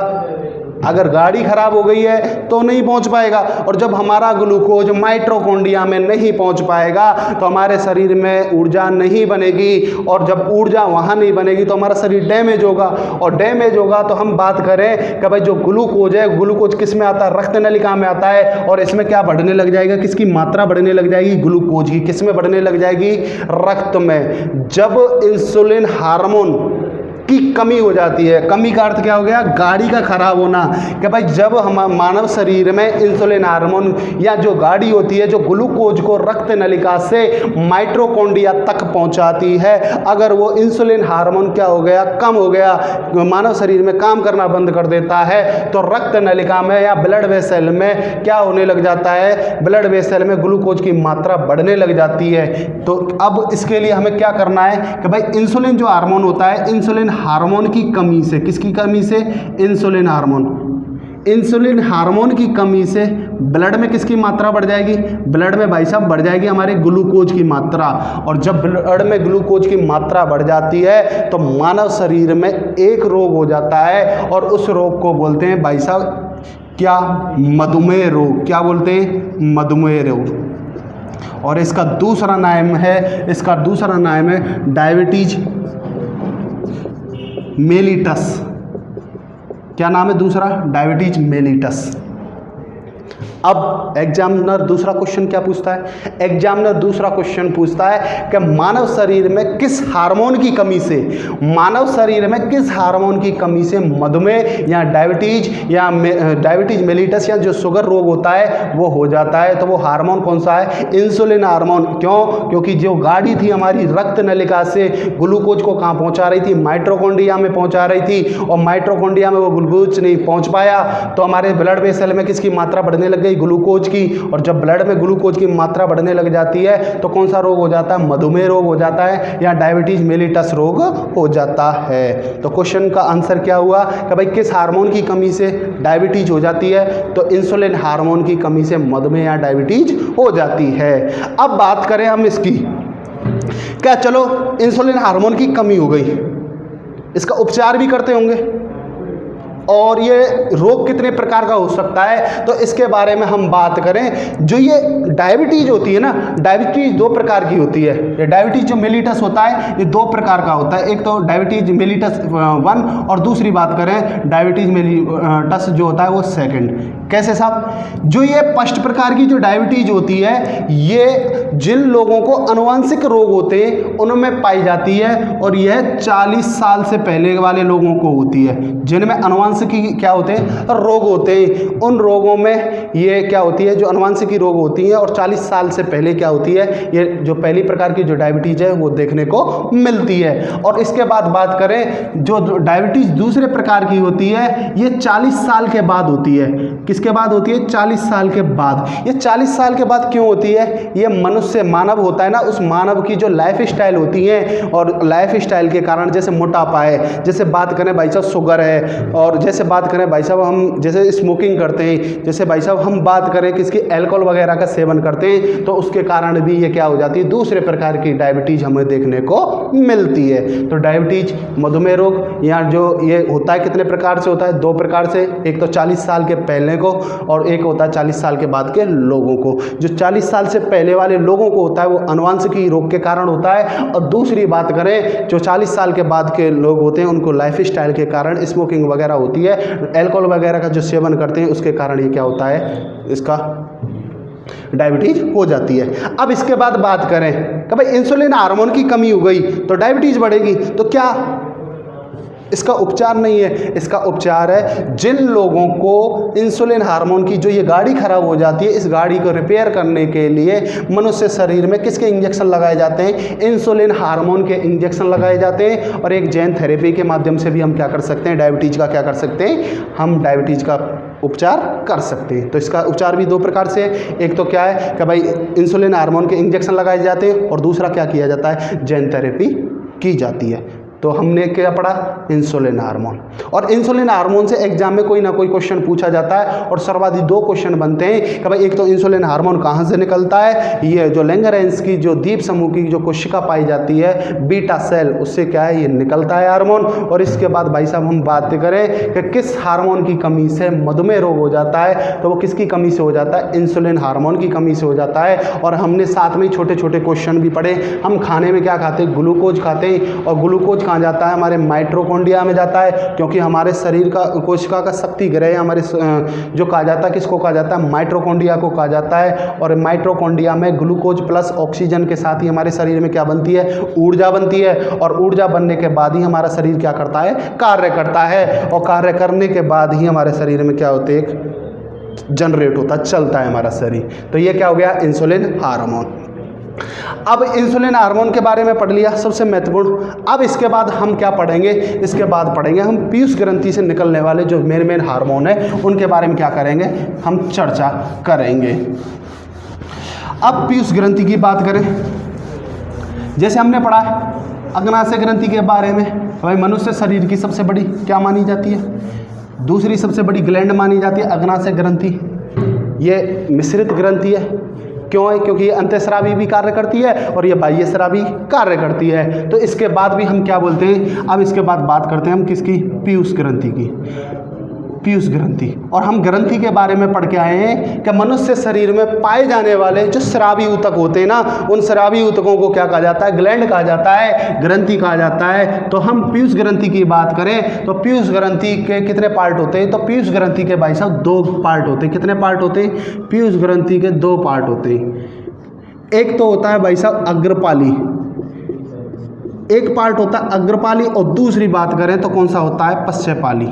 अगर गाड़ी खराब हो गई है तो नहीं पहुंच पाएगा। और जब हमारा ग्लूकोज माइटोकॉन्ड्रिया में नहीं पहुंच पाएगा तो हमारे शरीर में ऊर्जा नहीं बनेगी, और जब ऊर्जा वहां नहीं बनेगी तो हमारा शरीर डैमेज होगा, और डैमेज होगा तो हम बात करें कि भाई जो ग्लूकोज है, ग्लूकोज किस में आता है, रक्त नलिका में आता है, और इसमें क्या बढ़ने लग जाएगा, किसकी मात्रा बढ़ने लग जाएगी, ग्लूकोज की। किस में बढ़ने लग जाएगी, रक्त में। जब इंसुलिन हार्मोन की कमी हो जाती है, कमी का अर्थ क्या हो गया, गाड़ी का खराब होना, कि भाई जब हम मानव शरीर में इंसुलिन हार्मोन या जो गाड़ी होती है जो ग्लूकोज को रक्त नलिका से माइटोकॉन्ड्रिया तक पहुंचाती है, अगर वो इंसुलिन हार्मोन क्या हो गया, कम हो गया, मानव शरीर में काम करना बंद कर देता है, तो रक्त नलिका में या ब्लड वेसल में क्या होने लग जाता है, ब्लड वेसल में ग्लूकोज की मात्रा बढ़ने लग जाती है। तो अब इसके लिए हमें क्या करना है कि भाई इंसुलिन जो हार्मोन होता है, इंसुलिन हार्मोन की कमी से, किसकी कमी से, इंसुलिन हार्मोन, इंसुलिन हार्मोन की कमी से ब्लड में किसकी मात्रा बढ़ जाएगी, ब्लड में भाई साहब बढ़ जाएगी हमारे ग्लूकोज की मात्रा। और जब ब्लड में ग्लूकोज की मात्रा बढ़ जाती है तो मानव शरीर में एक रोग हो जाता है, और उस रोग को बोलते हैं भाई साहब क्या, मधुमेह रोग। क्या बोलते हैं, मधुमेह रोग। और इसका दूसरा नाम है, इसका दूसरा नाम है डायबिटीज मेलिटस। क्या नाम है दूसरा, डायबिटीज मेलिटस। अब एग्जामिनर दूसरा क्वेश्चन क्या पूछता है, एग्जामिनर दूसरा क्वेश्चन पूछता है कि मानव शरीर में किस हार्मोन की कमी से, मानव शरीर में किस हार्मोन की कमी से मधुमेह या डायबिटीज मेलिटस या जो शुगर रोग होता है वो हो जाता है। तो वो हार्मोन कौन सा है, इंसुलिन हार्मोन। क्यों, क्योंकि जो गाड़ी थी हमारी रक्त नलिका से ग्लूकोज को कहाँ पहुँचा रही थी, माइटोकॉन्ड्रिया में पहुँचा रही थी, और माइटोकॉन्ड्रिया में वो ग्लूकोज नहीं पहुँच पाया तो हमारे ब्लड वेसल में किसकी मात्रा बढ़ने लग गई, गई ग्लूकोज की, और जब ब्लड में ग्लूकोज की मात्रा बढ़ने लग जाती है तो कौन सा रोग हो जाता है? मधुमेह रोग हो जाता है या डायबिटीज मेलिटस रोग हो जाता है। तो क्वेश्चन का आंसर क्या हुआ कि भाई किस हार्मोन की कमी से डायबिटीज हो जाती है? तो इंसुलिन हार्मोन की कमी से मधुमेह या डायबिटीज हो जाती है। अब बात करें हम इसकी, क्या चलो इंसुलिन हार्मोन की कमी हो गई, इसका उपचार भी करते होंगे, और ये रोग कितने प्रकार का हो सकता है तो इसके बारे में हम बात करें। जो ये डायबिटीज होती है ना, डायबिटीज दो प्रकार की होती है। ये डायबिटीज जो मेलिटस होता है ये दो प्रकार का होता है, एक तो डायबिटीज मेलिटस 1 और दूसरी बात करें डायबिटीज मेलिटस जो होता है वो 2। कैसे साहब? जो ये फर्स्ट प्रकार की जो डायबिटीज होती है ये जिन लोगों को अनुवांशिक रोग होते हैं उनमें पाई जाती है, और यह 40 साल से पहले वाले लोगों को होती है। जिनमें अनुवांशिकी क्या होते हैं? रोग होते हैं, उन रोगों में ये क्या होती है? जो अनुवांशिकी रोग होती है, और 40 साल से पहले क्या होती है? ये जो पहली प्रकार की जो डायबिटीज है वो देखने को मिलती है। और इसके बाद बात करें जो डायबिटीज दूसरे प्रकार की होती है ये 40 साल के बाद होती है। किसके बाद होती है? 40 साल के बाद। ये 40 साल के बाद क्यों होती है? ये मनुष्य मानव होता है ना, उस मानव की जो लाइफ स्टाइल होती है, और लाइफ स्टाइल के कारण जैसे मोटापा है, जैसे बात करें भाई साहब शुगर है, और जैसे बात करें भाई साहब हम जैसे स्मोकिंग करते हैं, जैसे भाई साहब हम बात करें किसकी अल्कोहल वगैरह का सेवन करते हैं, तो उसके कारण भी ये क्या हो जाती है? दूसरे प्रकार की डायबिटीज हमें देखने को मिलती है। तो डायबिटीज मधुमेह रोग या जो ये होता है कितने प्रकार से होता है? 2 प्रकार से, एक तो 40 साल के पहले को और एक होता है 40 साल के बाद के लोगों को। जो 40 साल से पहले वाले लोगों को होता है वो अनुवांशिकी रोग के कारण होता है, और दूसरी बात करें जो 40 साल के बाद के लोग होते हैं उनको लाइफ स्टाइल के कारण स्मोकिंग वगैरह होती है, अल्कोहल वगैरह का जो सेवन करते हैं उसके कारण ये क्या होता है? इसका डायबिटीज हो जाती है। अब इसके बाद बात करें कि भाई इंसुलिन हार्मोन की कमी हो गई तो डायबिटीज बढ़ेगी, तो क्या इसका उपचार नहीं है? इसका उपचार है जिन लोगों को इंसुलिन हार्मोन की जो ये गाड़ी खराब हो जाती है, इस गाड़ी को रिपेयर करने के लिए मनुष्य शरीर में किसके इंजेक्शन लगाए जाते हैं? इंसुलिन हार्मोन के इंजेक्शन लगाए जाते हैं। और एक जेन थेरेपी के माध्यम से भी हम क्या कर सकते हैं? डायबिटीज का क्या कर सकते हैं? हम डायबिटीज का उपचार कर सकते हैं। तो इसका उपचार भी 2 प्रकार से है। एक तो क्या है कि भाई इंसुलिन हार्मोन के इंजेक्शन लगाए जाते हैं, और दूसरा क्या किया जाता है? जेन थेरेपी की जाती है। तो हमने क्या पढ़ा? Insulin hormone. और इंसुलिन हार्मोन से एग्जाम में कोई ना कोई क्वेश्चन पूछा जाता है, और सर्वाधिक 2 क्वेश्चन बनते हैं कि भाई एक तो इंसुलिन हार्मोन कहाँ से निकलता है? ये जो लैंगरेंस की जो दीप समूह की जो कोशिका पाई जाती है बीटा सेल, उससे क्या है? ये निकलता है हार्मोन। और इसके बाद भाई साहब हम बात करें कि किस हार्मोन की कमी से मधुमेह रोग हो जाता है, तो वो किसकी कमी से हो जाता है? इंसुलिन हार्मोन की कमी से हो जाता है। और हमने साथ में छोटे छोटे क्वेश्चन भी पढ़े। हम खाने में क्या खाते हैं? ग्लूकोज खाते हैं, और ग्लूकोज कहाँ जाता है? हमारे माइटोकॉन्ड्रिया में जाता है, क्योंकि हमारे शरीर का कोशिका का शक्ति ग्रह हमारे जो कहा जाता है, किसको कहा जाता है? माइटोकॉन्ड्रिया को कहा जाता है। और माइटोकॉन्ड्रिया में ग्लूकोज प्लस ऑक्सीजन के साथ ही हमारे शरीर में क्या बनती है? ऊर्जा बनती है। और ऊर्जा बनने के बाद ही हमारा शरीर क्या करता है? कार्य करता है। और कार्य करने के बाद ही हमारे शरीर में क्या होते हैं? जनरेट होता, चलता है हमारा शरीर। तो ये क्या हो गया? Insulin hormone. अब इंसुलिन हार्मोन के बारे में पढ़ लिया, सबसे महत्वपूर्ण। अब इसके बाद हम क्या पढ़ेंगे? इसके बाद पढ़ेंगे हम पीयूष ग्रंथि से निकलने वाले जो मेन हार्मोन है उनके बारे में क्या करेंगे? हम चर्चा करेंगे। अब पीयूष ग्रंथि की बात करें, जैसे हमने पढ़ा अग्नाशय ग्रंथि के बारे में, भाई मनुष्य शरीर की सबसे बड़ी क्या मानी जाती है? दूसरी सबसे बड़ी ग्लैंड मानी जाती है अग्नाशय ग्रंथि। ये मिश्रित ग्रंथि है। क्यों है? क्योंकि ये अंतःस्रावी भी कार्य करती है और ये बाह्यस्रावी कार्य करती है। तो इसके बाद भी हम क्या बोलते हैं? अब इसके बाद बात करते हैं हम किसकी? पीयूष ग्रंथि की। पीयूष ग्रंथि। और हम ग्रंथि के बारे में पढ़ के आए हैं कि मनुष्य शरीर में पाए जाने वाले जो स्रावी ऊतक होते हैं ना, उन स्रावी ऊतकों को क्या कहा जाता है? ग्लैंड कहा जाता है, ग्रंथि कहा जाता है। तो हम पीयूष ग्रंथि की बात करें तो पीयूष ग्रंथि के कितने पार्ट होते हैं? तो पीयूष ग्रंथि के भाई साहब 2 पार्ट होते हैं। कितने पार्ट होते हैं? पीयूष ग्रंथि के 2 पार्ट होते हैं। एक तो होता है भाई साहब अग्रपाली, एक पार्ट होता है अग्रपाली, और दूसरी बात करें तो कौन सा होता है? पश्चपाली।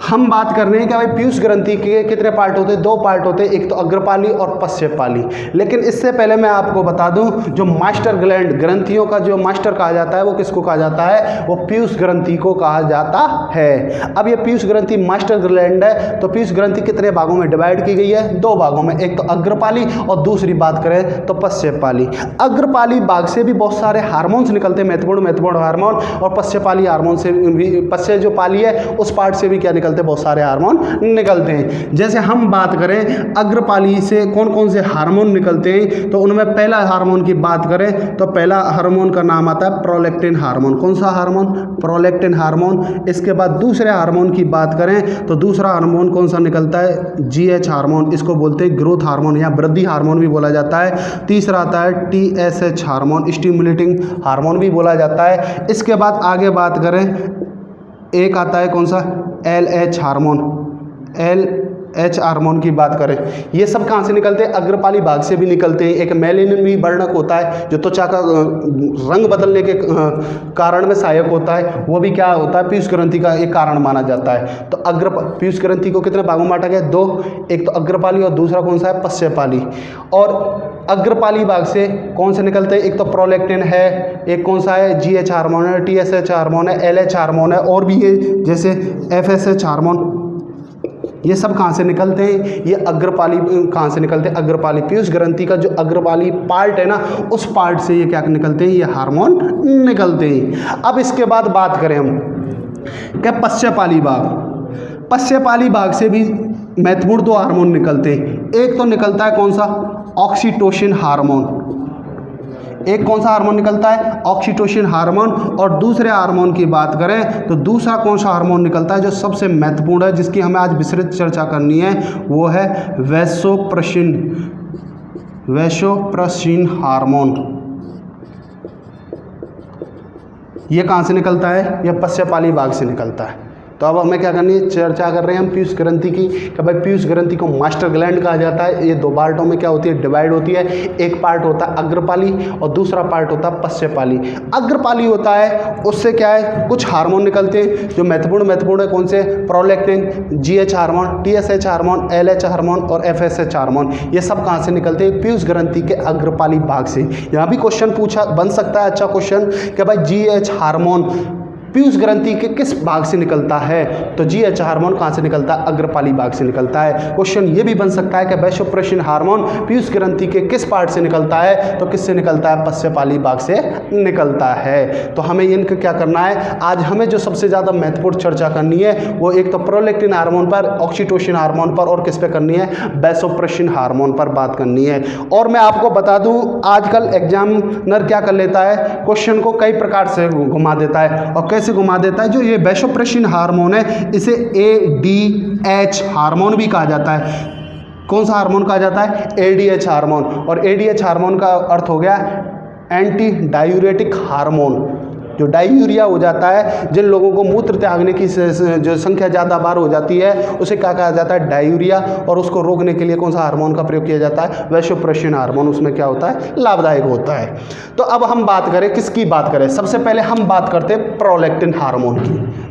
हम बात कर रहे हैं कि भाई पीयूष ग्रंथि के कितने पार्ट होते हैं, 2 पार्ट होते हैं, एक तो अग्रपाली और पश्चपाली। लेकिन इससे पहले मैं आपको बता दूं, जो मास्टर ग्लैंड, ग्रंथियों का जो मास्टर कहा जाता है वो किसको कहा जाता है, वो पीयूष ग्रंथि को कहा जाता है। अब ये पीयूष ग्रंथि मास्टर ग्लैंड है, तो पीयूष ग्रंथि कितने भागों में डिवाइड की गई है, 2 भागों में, एक तो अग्रपाली और दूसरी बात करें तो पश्चपाली। अग्रपाली भाग से भी बहुत सारे हार्मोन्स निकलते हैं, महत्वपूर्ण हार्मोन, और पश्चपाली हार्मोन से भी, पश्च जो पाली है उस पार्ट से भी क्या निकलते हैं, बहुत सारे हार्मोन निकलते हैं। जैसे हम बात करें अग्रपाली से कौन कौन से हार्मोन निकलते हैं, तो उनमें पहला हार्मोन की बात करें तो पहला हार्मोन का नाम आता है प्रोलैक्टिन हार्मोन। कौन सा हार्मोन, प्रोलैक्टिन हार्मोन। इसके बाद दूसरे हार्मोन की बात करें तो दूसरा हार्मोन कौन सा निकलता है, GH हार्मोन, इसको बोलते हैं ग्रोथ हार्मोन या वृद्धि हार्मोन भी बोला जाता है। तीसरा आता है TSH हार्मोन, स्टिमुलेटिंग हार्मोन भी बोला जाता है। इसके बाद आगे बात करें, एक आता है कौन सा, LH हार्मोन, LH हार्मोन की बात करें। ये सब कहाँ से निकलते हैं, अग्रपाली भाग से भी निकलते हैं। एक मेलेनिन भी वर्णक होता है जो त्वचा का रंग बदलने के कारण में सहायक होता है, वो भी क्या होता है, पीयूष ग्रंथि का एक कारण माना जाता है। तो पीयूष ग्रंथि को कितने भागों में बांटा गया, 2, एक तो अग्रपाली और दूसरा कौन सा है, पश्चपाली। और अग्रपाली भाग से कौन से निकलते हैं, एक तो प्रोलैक्टिन है, एक कौन सा है, GH हार्मोन है, TSH हार्मोन है, LH हार्मोन है, और भी है जैसे FSH हार्मोन। ये सब कहाँ से निकलते हैं, ये अग्रपाली कहाँ से निकलते हैं, अग्रपाली, पीयूष ग्रंथि का जो अग्रपाली पार्ट है ना, उस पार्ट से ये क्या निकलते हैं, ये हार्मोन निकलते हैं। अब इसके बाद बात करें हम क्या, पश्चपाली भाग। पश्चपाली भाग से भी महत्वपूर्ण 2 हार्मोन निकलते हैं। एक तो निकलता है कौन सा, ऑक्सीटोसिन हार्मोन। एक कौन सा हार्मोन निकलता है, ऑक्सीटोसिन हार्मोन। और दूसरे हार्मोन की बात करें तो दूसरा कौन सा हार्मोन निकलता है जो सबसे महत्वपूर्ण है, जिसकी हमें आज विस्तृत चर्चा करनी है, वो है वैसोप्रेसिन हार्मोन। ये कहाँ से निकलता है, ये पश्चपाली भाग से निकलता है। तो अब हमें क्या करनी है, चर्चा कर रहे हैं हम पीयूष ग्रंथि की, कि भाई पीयूष ग्रंथि को मास्टर ग्लैंड कहा जाता है। ये 2 पार्टों में क्या होती है, डिवाइड होती है। एक पार्ट होता है अग्रपाली और दूसरा पार्ट होता है पश्चपाली। अग्रपाली होता है, उससे क्या है, कुछ हार्मोन निकलते हैं जो महत्वपूर्ण है। कौन से, prolactin, GH hormone, TSH hormone, LH hormone और FSH हार्मोन। ये सब कहाँ से निकलते हैं, पीयूष ग्रंथि के अग्रपाली भाग से। यहाँ भी क्वेश्चन पूछा बन सकता है अच्छा क्वेश्चन, कि भाई GH हार्मोन पीयूष ग्रंथि के किस भाग से निकलता है, तो GH हार्मोन कहाँ से निकलता है, अग्रपाली भाग से निकलता है। क्वेश्चन ये भी बन सकता है कि वैसोप्रेसिन हार्मोन पीयूष ग्रंथि के किस पार्ट से निकलता है, तो किससे निकलता है, पश्चपाली भाग से निकलता है। तो हमें इनका क्या करना है, आज हमें जो सबसे ज़्यादा महत्वपूर्ण चर्चा करनी है वो एक तो प्रोलैक्टिन हार्मोन पर, ऑक्सीटोसिन हार्मोन पर, और किस पे करनी है, वैसोप्रेसिन हार्मोन पर बात करनी है। और मैं आपको बता दूं, आजकल एग्जामिनर क्या कर लेता है, क्वेश्चन को कई प्रकार से घुमा देता है। और कैसे घुमा देता है, जो ये वैसोप्रेसिन हार्मोन है इसे ADH हार्मोन भी कहा जाता है। कौन सा हार्मोन कहा जाता है, ADH हार्मोन। और ADH हार्मोन का अर्थ हो गया एंटी डायूरेटिक हार्मोन। जो डायूरिया हो जाता है, जिन लोगों को मूत्र त्यागने की जो संख्या ज़्यादा बार हो जाती है, उसे क्या कहा जाता है, डायूरिया। और उसको रोकने के लिए कौन सा हार्मोन का प्रयोग किया जाता है, वैसोप्रेसिन हार्मोन। उसमें क्या होता है, लाभदायक होता है। तो अब हम बात करें, किसकी बात करें, सबसे पहले हम बात करते हैं प्रोलैक्टिन हार्मोन की।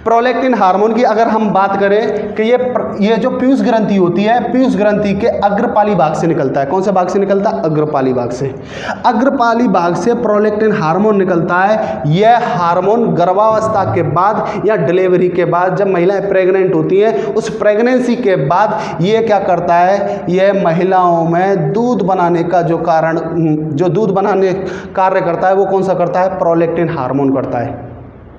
प्रोलैक्टिन हार्मोन की अगर हम बात करें कि ये जो पीयूष ग्रंथि होती है, पीयूष ग्रंथि के अग्रपाली भाग से निकलता है। कौन से भाग से निकलता है, अग्रपाली भाग से। अग्रपाली भाग से प्रोलैक्टिन हार्मोन निकलता है। यह हार्मोन गर्भावस्था के बाद या डिलीवरी के बाद, जब महिलाएं प्रेग्नेंट होती हैं, उस प्रेगनेंसी के बाद ये क्या करता है, यह महिलाओं में दूध बनाने का जो दूध बनाने कार्य करता है, वो कौन सा करता है, प्रोलैक्टिन हार्मोन करता है।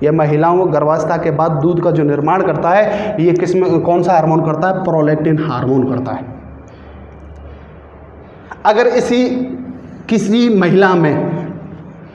यह महिलाओं को गर्भावस्था के बाद दूध का जो निर्माण करता है, ये कौन सा हार्मोन करता है, प्रोलैक्टिन हार्मोन करता है। अगर किसी महिला में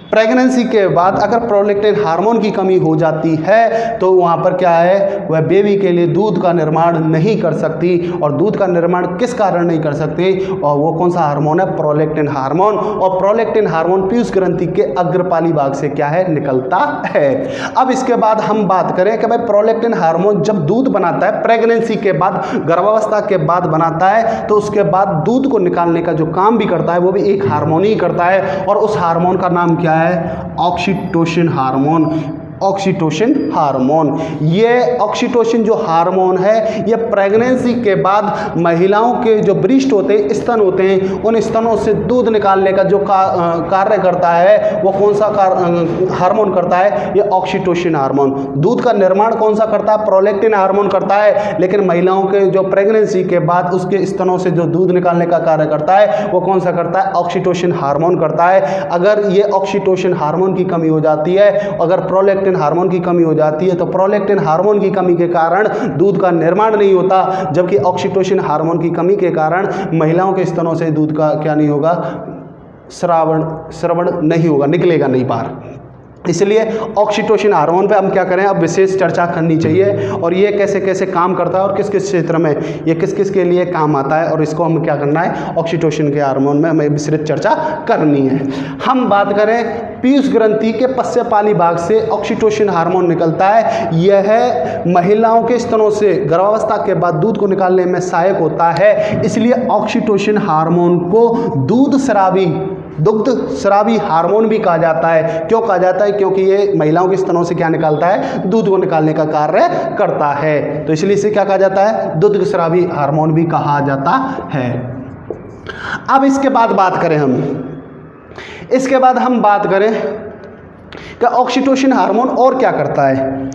प्रेगनेंसी के बाद अगर प्रोलैक्टिन हार्मोन की कमी हो जाती है, तो वहाँ पर क्या है, वह बेबी के लिए दूध का निर्माण नहीं कर सकती। और दूध का निर्माण किस कारण नहीं कर सकती, और वो कौन सा हार्मोन है, प्रोलैक्टिन हार्मोन। और प्रोलैक्टिन हार्मोन पीयूष ग्रंथि के अग्रपाली भाग से क्या है, निकलता है। अब इसके बाद हम बात करें कि भाई प्रोलैक्टिन हार्मोन जब दूध बनाता है, प्रेगनेंसी के बाद, गर्भावस्था के बाद बनाता है, तो उसके बाद दूध को निकालने का जो काम भी करता है, वो भी एक हार्मोन ही करता है। और उस हार्मोन का नाम क्या है, ऑक्सीटोसिन हार्मोन। Oxytocin hormone. ये ऑक्सीटोसिन जो हार्मोन है ये प्रेगनेंसी के बाद महिलाओं के जो ब्रेस्ट होते हैं, स्तन होते हैं, उन स्तनों से दूध निकालने का जो कार्य करता है वो कौन सा हार्मोन करता है? ये ऑक्सीटोसिन हार्मोन। दूध का निर्माण कौन सा करता है? प्रोलैक्टिन हार्मोन करता है। लेकिन महिलाओं के जो प्रेगनेंसी के बाद उसके स्तनों से जो दूध निकालने का कार्य करता है वो कौन सा करता है? ऑक्सीटोसिन हार्मोन करता है। अगर ये ऑक्सीटोसिन हार्मोन की कमी हो जाती है, अगर प्रोलैक्टिन हार्मोन की कमी हो जाती है, तो प्रोलैक्टिन हार्मोन की कमी के कारण दूध का निर्माण नहीं होता, जबकि ऑक्सीटोसिन हार्मोन की कमी के कारण महिलाओं के स्तनों से दूध का क्या नहीं होगा? श्रवण नहीं होगा, निकलेगा नहीं बाहर। इसलिए ऑक्सीटोसिन हार्मोन पे हम क्या करें, अब विशेष चर्चा करनी चाहिए, और ये कैसे कैसे काम करता है और किस किस क्षेत्र में ये किस किस के लिए काम आता है, और इसको हम क्या करना है, ऑक्सीटोसिन के हार्मोन में हमें विस्तृत चर्चा करनी है। हम बात करें पीयूष ग्रंथि के पश्चपाली भाग से ऑक्सीटोसिन हार्मोन निकलता है। यह महिलाओं के स्तनों से गर्भावस्था के बाद दूध को निकालने में सहायक होता है। इसलिए ऑक्सीटोसिन हार्मोन को दुग्ध स्रावी हार्मोन भी कहा जाता है। क्यों कहा जाता है? क्योंकि ये महिलाओं के स्तनों से क्या निकालता है? दूध को निकालने का कार्य करता है, तो इसलिए इसे क्या कहा जाता है? दुग्ध स्रावी हार्मोन भी कहा जाता है। अब इसके बाद बात करें हम बात करें कि ऑक्सीटोसिन हार्मोन और क्या करता है।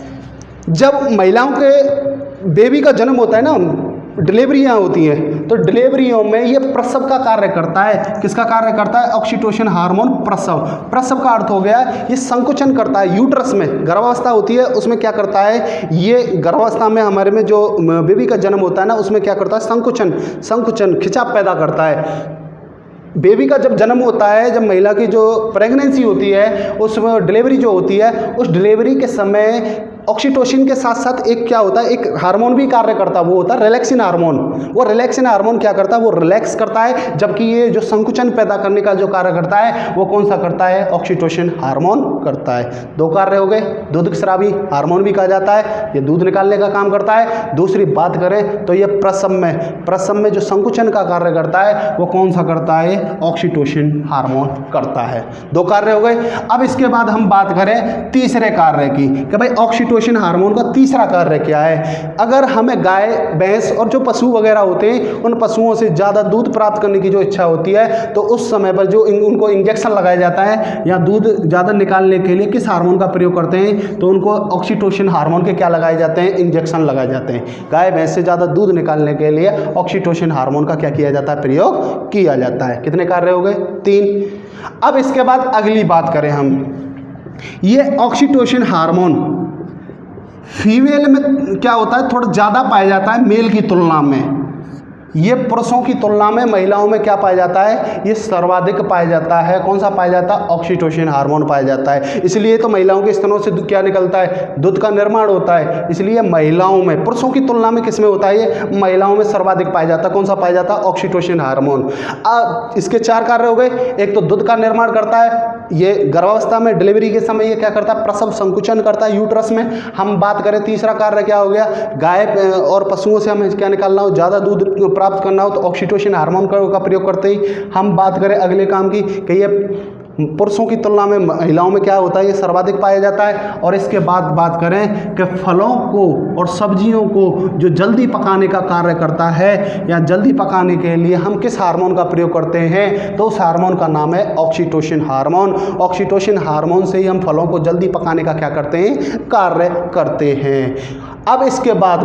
जब महिलाओं के बेबी का जन्म होता है ना, डिलीवरियाँ होती हैं, तो डिलीवरियों में ये प्रसव का कार्य करता है। किसका कार्य करता है? ऑक्सीटोसिन हार्मोन प्रसव का अर्थ हो गया ये संकुचन करता है। यूट्रस में गर्भावस्था होती है, उसमें क्या करता है? ये गर्भावस्था में हमारे में जो बेबी का जन्म होता है ना, उसमें क्या करता है? संकुचन खिंचाव पैदा करता है। बेबी का जब जन्म होता है, जब महिला की जो प्रेगनेंसी होती है, उसमें डिलीवरी जो होती है, उस डिलीवरी के समय ऑक्सीटोसिन के साथ साथ एक क्या होता है? एक हार्मोन भी कार्य करता है, वो होता है रिलैक्सिन हार्मोन। वो रिलैक्सिन हार्मोन क्या करता है? वो रिलैक्स करता है, जबकि ये जो संकुचन पैदा करने का जो कार्य करता है वो कौन सा करता है? ऑक्सीटोसिन हार्मोन करता है। दो कार्य हो गए। दूध स्रावी हार्मोन भी कहा जाता है, ये दूध निकालने का काम करता है। दूसरी बात करें तो ये प्रसव में जो संकुचन का कार्य करता है वो कौन सा करता है? ऑक्सीटोसिन हार्मोन करता है। दो कार्य हो गए। अब इसके बाद हम बात करें तीसरे कार्य की कि भाई ऑक्सीटोसिन हार्मोन का तीसरा कार्य क्या है। अगर हमें गाय, भैंस और जो पशु वगैरह होते हैं, उन पशुओं से ज़्यादा दूध प्राप्त करने की जो इच्छा होती है, तो उस समय पर जो उनको इंजेक्शन लगाया जाता है या दूध ज़्यादा निकालने के लिए किस हार्मोन का प्रयोग करते हैं? तो उनको ऑक्सीटोसिन हार्मोन के क्या लगाए जाते हैं? इंजेक्शन लगाए जाते हैं। गाय भैंस से ज़्यादा दूध निकालने के लिए ऑक्सीटोसिन हार्मोन का क्या किया जाता है? प्रयोग किया जाता है। कितने कार्य हो गए? 3। अब इसके बाद अगली बात करें हम, ये ऑक्सीटोसिन हार्मोन फीमेल में क्या होता है? थोड़ा ज़्यादा पाया जाता है मेल की तुलना में। ये पुरुषों की तुलना में महिलाओं में क्या पाया जाता है? ये सर्वाधिक पाया जाता है। कौन सा पाया जाता है? ऑक्सीटोसिन हार्मोन पाया जाता है। इसलिए तो महिलाओं के स्तनों से क्या निकलता है? दूध का निर्माण होता है। इसलिए महिलाओं में, पुरुषों की तुलना में किस में होता है? ये महिलाओं में सर्वाधिक पाया जाता है। कौन सा पाया जाता है? Oxytocin hormone. इसके 4 कार्य हो गए। एक तो दूध का निर्माण करता है, ये गर्भावस्था में डिलीवरी के समय ये क्या करता है? प्रसव संकुचन करता है यूट्रस में। हम बात करें तीसरा कार्य क्या हो गया? गाय और पशुओं से हमें क्या निकालना हो? ज़्यादा दूध प्राप्त करना हो तो ऑक्सीटोसिन हार्मोन का प्रयोग करते ही। हम बात करें अगले काम की कि ये पुरुषों की तुलना में महिलाओं में क्या होता है? ये सर्वाधिक पाया जाता है। और इसके बाद बात करें कि फलों को और सब्जियों को जो जल्दी पकाने का कार्य करता है या जल्दी पकाने के लिए हम किस हार्मोन का प्रयोग करते हैं? तो उस हार्मोन का नाम है ऑक्सीटोसिन हार्मोन। ऑक्सीटोसिन हार्मोन से ही हम फलों को जल्दी पकाने का क्या करते हैं? कार्य करते हैं। अब इसके बाद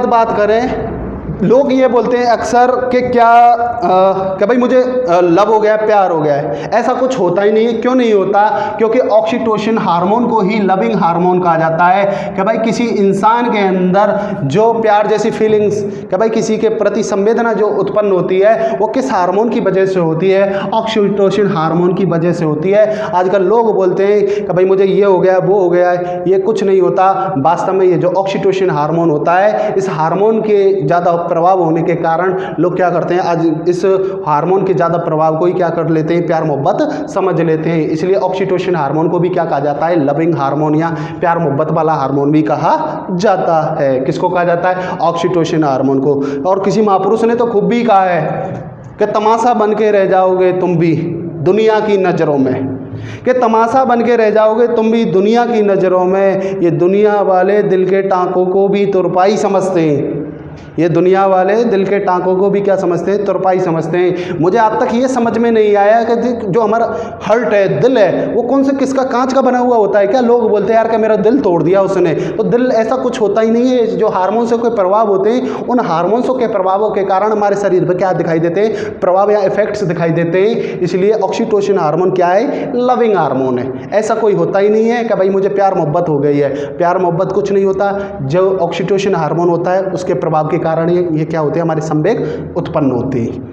बात करें लोग ये बोलते हैं अक्सर कि कि भाई मुझे लव हो गया है, प्यार हो गया है। ऐसा कुछ होता ही नहीं है। क्यों नहीं होता? क्योंकि ऑक्सीटोसिन हार्मोन को ही लविंग हार्मोन कहा जाता है कि भाई किसी इंसान के अंदर जो प्यार जैसी फीलिंग्स, कि भाई किसी के प्रति संवेदना जो उत्पन्न होती है वो किस हार्मोन की वजह से होती है? ऑक्सीटोसिन हार्मोन की वजह से होती है। आजकल लोग बोलते हैं कि भाई मुझे ये हो गया, वो हो गया है। ये कुछ नहीं होता। वास्तव में ये जो ऑक्सीटोसिन हार्मोन होता है, इस हार्मोन के ज़्यादा प्रभाव होने के कारण लोग क्या करते हैं? आज इस हार्मोन के ज़्यादा प्रभाव को ही क्या कर लेते हैं? प्यार मोहब्बत समझ लेते हैं। इसलिए ऑक्सीटोसिन हार्मोन को भी क्या कहा जाता है? लविंग हार्मोन या प्यार मोहब्बत वाला हार्मोन भी कहा जाता है। किसको कहा जाता है? ऑक्सीटोसिन हार्मोन को। और किसी महापुरुष ने तो खूब भी कहा है कि तमाशा बन के रह जाओगे तुम भी, दुनिया की नज़रों में, कि तमाशा बन के रह जाओगे तुम भी दुनिया की नज़रों में। ये दुनिया वाले दिल के टाँकों को भी तुरपाई समझते हैं, ये दुनिया वाले दिल के टाँकों को भी क्या समझते हैं, तुरपाई समझते हैं। मुझे आज तक ये समझ में नहीं आया कि जो हमारा हर्ट है, दिल है, वो कौन से किसका, कांच का बना हुआ होता है क्या? लोग बोलते हैं यार कि मेरा दिल तोड़ दिया उसने, तो दिल ऐसा कुछ होता ही नहीं है। जो हार्मोन्सों के प्रभाव होते हैं, उन हार्मोन्सों के प्रभावों के कारण हमारे शरीर पर क्या दिखाई देते हैं, प्रभाव या इफेक्ट्स दिखाई देते हैं। इसलिए ऑक्सीटोसिन हार्मोन क्या है, लविंग हार्मोन है। ऐसा कोई होता ही नहीं है कि भाई मुझे प्यार मोहब्बत हो गई है, प्यार मोहब्बत कुछ नहीं होता। जो ऑक्सीटोसिन हार्मोन होता है उसके प्रभाव के कारण ये क्या होते हैं, हमारे संवेग उत्पन्न होते हैं।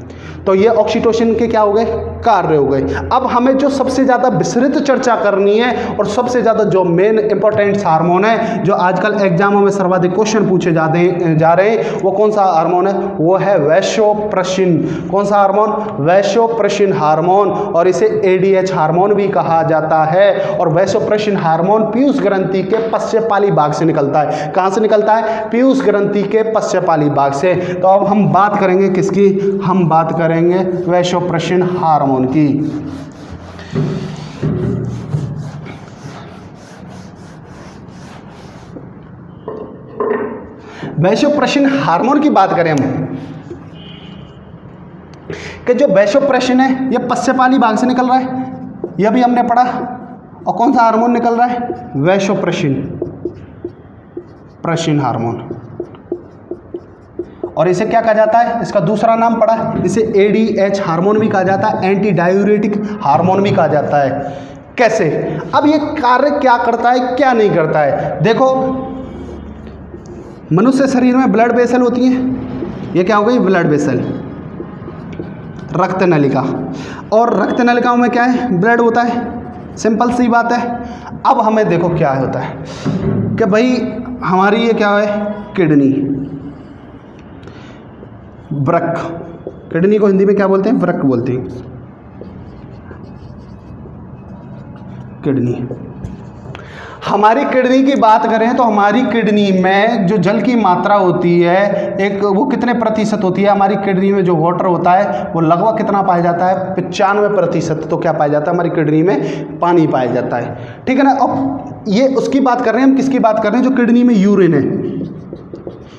तो ये ऑक्सीटोसिन के क्या हो गए, कार्य हो गए। अब हमें जो सबसे ज़्यादा विस्तृत चर्चा करनी है और सबसे ज़्यादा जो मेन इंपॉर्टेंट हार्मोन है, जो आजकल एग्जामों में सर्वाधिक क्वेश्चन पूछे जा रहे हैं, वो कौन सा हार्मोन है, वो है वैसोप्रेसिन। कौन सा हार्मोन, वैसोप्रेसिन हार्मोन, और इसे एडीएच हार्मोन भी कहा जाता है। और वैसोप्रेसिन हार्मोन पीयूष ग्रंथि के पश्चपाली भाग से निकलता है। कहाँ से निकलता है, पीयूष ग्रंथि के पश्चपाली भाग से। तो अब हम बात करेंगे किसकी, हम बात करेंगे वैसोप्रेसिन हार्मोन की। वैसोप्रेसिन हार्मोन की बात करें हम, कि जो वैसोप्रेसिन है ये पश्चपाली भाग से निकल रहा है, यह भी हमने पढ़ा। और कौन सा हार्मोन निकल रहा है, वैसोप्रेसिन हार्मोन। और इसे क्या कहा जाता है, इसका दूसरा नाम पड़ा, इसे एडीएच हार्मोन भी कहा जाता है, एंटी डायूरेटिक हार्मोन भी कहा जाता है। कैसे, अब ये कार्य क्या करता है, क्या नहीं करता है। देखो, मनुष्य शरीर में ब्लड वेसल होती है, ये क्या हो गई, ब्लड वेसल, रक्त नलिका। और रक्त नलिकाओं में क्या है, ब्लड होता है, सिंपल सी बात है। अब हमें देखो क्या होता है कि भाई हमारी ये क्या है, किडनी, वृक्क, किडनी को हिंदी में क्या बोलते हैं, वृक्क बोलते हैं, किडनी। हमारी किडनी की बात करें तो हमारी किडनी में जो जल की मात्रा होती है, एक वो कितने प्रतिशत होती है, हमारी किडनी में जो वाटर होता है वो लगभग कितना पाया जाता है, 95%। तो क्या पाया जाता है, हमारी किडनी में पानी पाया जाता है, ठीक है ना। अब ये उसकी बात कर रहे हैं हम, किसकी बात कर रहे हैं, जो किडनी में यूरिन है,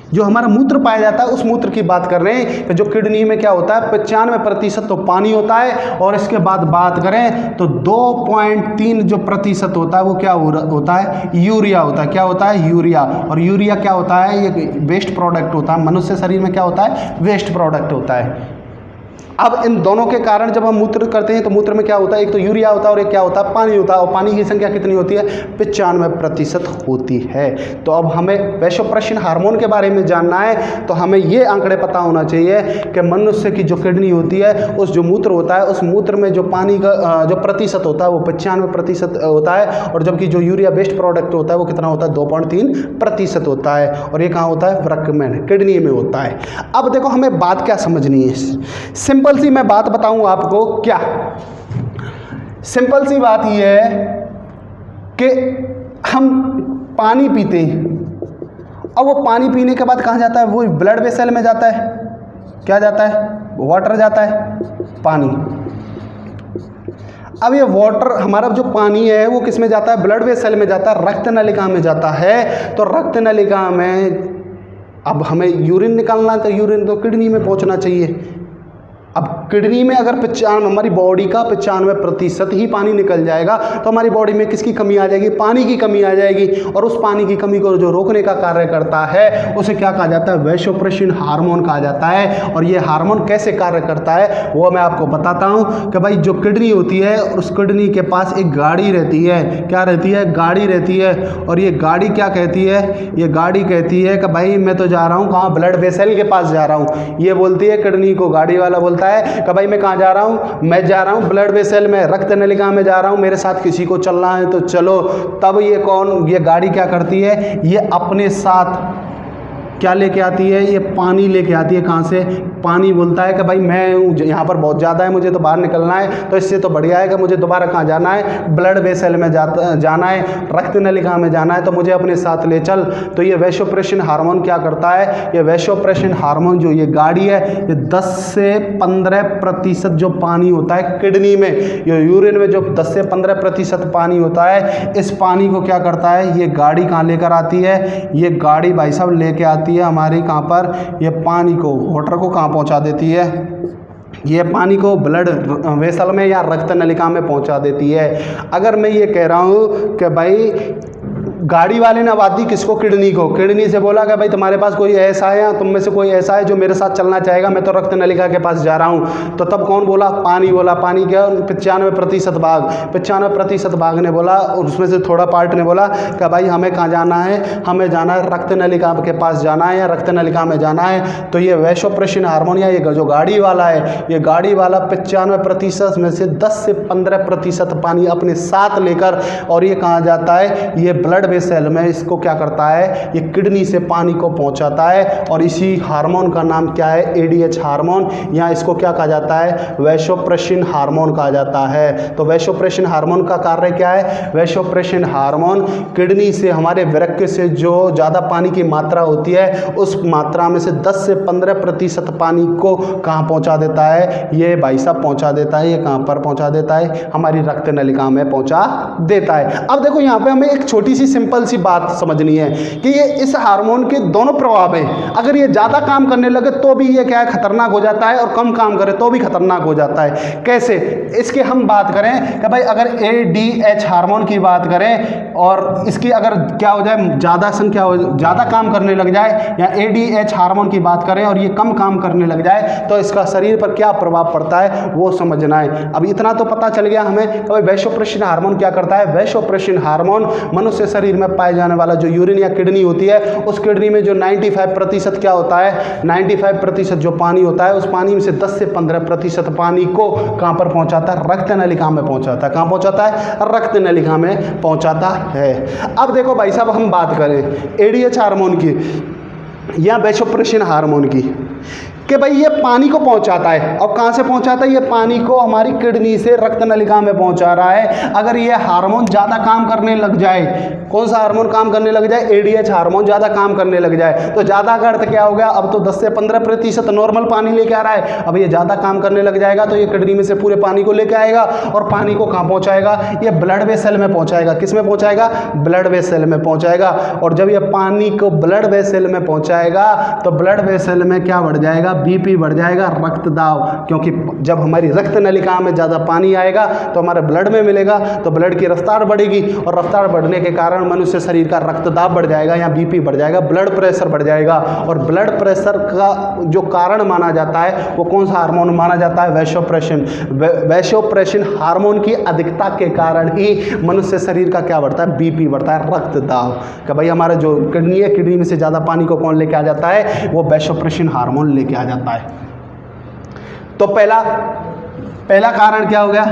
जो हमारा मूत्र पाया जाता है, उस मूत्र की बात कर रहे हैं। कि जो किडनी में क्या होता है, 95% तो पानी होता है। और इसके बाद बात करें तो 2.3 जो प्रतिशत होता है वो क्या होता है, यूरिया होता है। क्या होता है, यूरिया। और यूरिया क्या होता है, ये वेस्ट प्रोडक्ट होता है। मनुष्य शरीर में क्या होता है, वेस्ट प्रोडक्ट होता है। अब इन दोनों के कारण जब हम मूत्र करते हैं तो मूत्र में क्या होता है, एक तो यूरिया होता है और एक क्या होता है, पानी होता है। और पानी की संख्या कितनी होती है, 95% होती है। तो अब हमें वैसोप्रेसिन हार्मोन के बारे में जानना है तो हमें ये आंकड़े पता होना चाहिए कि मनुष्य की जो किडनी होती है, उस जो मूत्र होता है, उस मूत्र में जो पानी का जो प्रतिशत होता है वो 95% होता है। और जबकि जो यूरिया वेस्ट प्रोडक्ट होता है वो कितना होता है, 2.3% होता है। और ये कहाँ होता है, वृक्क में, किडनी में होता है। अब देखो हमें बात क्या समझनी है, सिंपल सी मैं बात बताऊं आपको। क्या सिंपल सी बात यह है कि हम पानी पीते हैं और वो पानी पीने के बाद कहाँ जाता है, वो ब्लड वेसल में जाता है। क्या जाता है, वाटर जाता है, पानी। अब ये वाटर, हमारा जो पानी है वो किस में जाता है, ब्लड वेसल में जाता है, रक्त नलिका में जाता है। तो रक्त नलिका में अब हमें यूरिन निकालना है तो यूरिन तो किडनी में पहुंचना चाहिए। अब किडनी में अगर हमारी बॉडी का 95% ही पानी निकल जाएगा तो हमारी बॉडी में किसकी कमी आ जाएगी, पानी की कमी आ जाएगी। और उस पानी की कमी को जो रोकने का कार्य करता है उसे क्या कहा जाता है, वैसोप्रेसिन हार्मोन कहा जाता है। और ये हार्मोन कैसे कार्य करता है वो मैं आपको बताता हूँ कि भाई जो किडनी होती है उस किडनी के पास एक गाड़ी रहती है। क्या रहती है, गाड़ी रहती है। और ये गाड़ी क्या कहती है, ये गाड़ी कहती है कि भाई मैं तो जा रहा हूँ कहाँ, ब्लड वेसल के पास जा रहा हूँ। ये बोलती है किडनी को, गाड़ी वाला बोलता है कि भाई मैं कहाँ जा रहा हूँ, मैं जा रहा हूँ ब्लड वेसल में, रक्त नलिका में जा रहा हूँ, मेरे साथ किसी को चलना है तो चलो। तब ये कौन, ये गाड़ी क्या करती है, ये अपने साथ क्या लेके आती है, ये पानी लेके आती है। कहाँ से? पानी बोलता है कि भाई मैं यहाँ पर बहुत ज़्यादा है, मुझे तो बाहर निकलना है, तो इससे तो बढ़िया है कि मुझे दोबारा कहाँ जाना है, ब्लड वेसल में जाना है, रक्त नलिका में जाना है, तो मुझे अपने साथ ले चल। तो ये वैसोप्रेशन हार्मोन क्या करता है, ये वैसोप्रेशन हार्मोन जो ये गाड़ी है, ये 10 से 15% जो पानी होता है किडनी में, ये यूरिन में जो 10 से 15% पानी होता है, इस पानी को क्या करता है, ये गाड़ी कहाँ लेकर आती है, ये गाड़ी भाई साहब लेके आती है हमारी कहाँ पर, ये पानी को, वाटर को कहाँ पहुँचा देती है, ये पानी को ब्लड वेसल में या रक्त नलिका में पहुंचा देती है। अगर मैं ये कह रहा हूँ कि भाई गाड़ी वाले ने आबादी किसको, किडनी को, किडनी से बोला कि भाई तुम्हारे पास कोई ऐसा है या तुम में से कोई ऐसा है जो मेरे साथ चलना चाहेगा, मैं तो रक्त नलिका के पास जा रहा हूँ। तो तब कौन बोला, पानी बोला। पानी क्या, 95% भाग, 95% भाग ने बोला, और उसमें से थोड़ा पार्ट ने बोला कि भाई हमें कहाँ जाना है, हमें जाना है रक्त नलिका के पास जाना है या रक्त नलिका में जाना है। तो ये वैसोप्रेशन हार्मोन या ये जो गाड़ी वाला है, ये गाड़ी वाला 95% में से 10 से 15% पानी अपने साथ लेकर, और ये कहाँ जाता है, ये ब्लड वेसल में, इसको क्या करता है, ये किडनी से पानी को पहुंचाता है। और इसी हार्मोन का नाम क्या है, एडीएच हार्मोन, या इसको क्या कहा जाता है, वैसोप्रेशन हार्मोन कहा जाता है। तो वैसोप्रेशन हार्मोन का कार्य क्या है, वैसोप्रेशन हार्मोन किडनी से, हमारे वृक्क से जो ज़्यादा पानी की मात्रा होती है, उस मात्रा में से 10 से 15% पानी को कहाँ पहुँचा देता है, ये भाई साहब पहुँचा देता है। ये कहाँ पर पहुँचा देता है, हमारी रक्त नलिका में पहुँचा देता है। अब देखो यहाँ पे हमें एक छोटी सी सिंपल सी बात समझनी है कि ये इस हार्मोन के दोनों प्रभाव हैं। अगर ये ज़्यादा काम करने लगे तो भी ये क्या है, खतरनाक हो जाता है, और कम काम करे तो भी खतरनाक हो जाता है। कैसे, इसकी हम बात करें कि भाई अगर एडीएच हार्मोन की बात करें और इसकी अगर क्या हो जाए, ज़्यादा संख्या हो, ज़्यादा काम करने लग जाए, या एडीएच हार्मोन की बात करें और ये कम काम करने लग जाए, तो इसका शरीर पर क्या प्रभाव पड़ता है वो समझना है। अब इतना तो पता चल गया हमें कि भाई वैसोप्रेशन हार्मोन क्या करता है। वैसोप्रेशन हार्मोन मनुष्य शरीर में पाए जाने वाला जो यूरिन या किडनी होती है, उस किडनी में जो 95% क्या होता है, 95% जो पानी होता है, उस पानी में से 10 से 15% पानी को कहाँ पर पहुँचाता है, रक्त नलिका में पहुँचाता है। कहाँ पहुँचाता है, रक्त नलिका में पहुँचाता है। अब देखो भाई साहब, हम बात करें एडीएच हार्मोन की या वैसोप्रेशन हार्मोन की, कि भाई ये पानी को पहुंचाता है, और कहाँ से पहुंचाता है, ये पानी को हमारी किडनी से रक्त नलिका में पहुंचा रहा है। अगर ये हार्मोन ज़्यादा काम करने लग जाए, कौन सा हार्मोन काम करने लग जाए, एडीएच हार्मोन ज़्यादा काम करने लग जाए, तो ज़्यादा का अर्थ क्या हो गया, अब तो 10 से 15% नॉर्मल पानी लेके आ रहा है, अब ये ज़्यादा काम करने लग जाएगा तो ये किडनी में से पूरे पानी को लेके आएगा, और पानी को कहाँ पहुँचाएगा, ये ब्लड वेसल में पहुँचाएगा। किस में पहुँचाएगा, ब्लड वेसल में पहुँचाएगा। और जब ये पानी को ब्लड वेसल में पहुँचाएगा तो ब्लड वेसल में क्या बढ़ जाएगा, बीपी बढ़ जाएगा, रक्त दाब, क्योंकि जब हमारी रक्त नलिका में ज़्यादा पानी आएगा तो हमारे ब्लड में मिलेगा, तो ब्लड की रफ्तार बढ़ेगी, और रफ्तार बढ़ने के कारण मनुष्य शरीर का रक्त दाब बढ़ जाएगा या बीपी बढ़ जाएगा, ब्लड प्रेशर बढ़ जाएगा। और ब्लड प्रेशर का जो कारण माना जाता है वो कौन सा हार्मोन माना जाता है, वैसोप्रेशन। वैसोप्रेशन हार्मोन की अधिकता के कारण ही मनुष्य शरीर का क्या बढ़ता है, बीपी बढ़ता है, रक्त दाब। कि भाई हमारा जो किडनी है, किडनी में से ज़्यादा पानी को कौन लेके आ जाता है, वो वैसोप्रेशन हार्मोन लेके आ जाता है। तो पहला कारण क्या हो गया,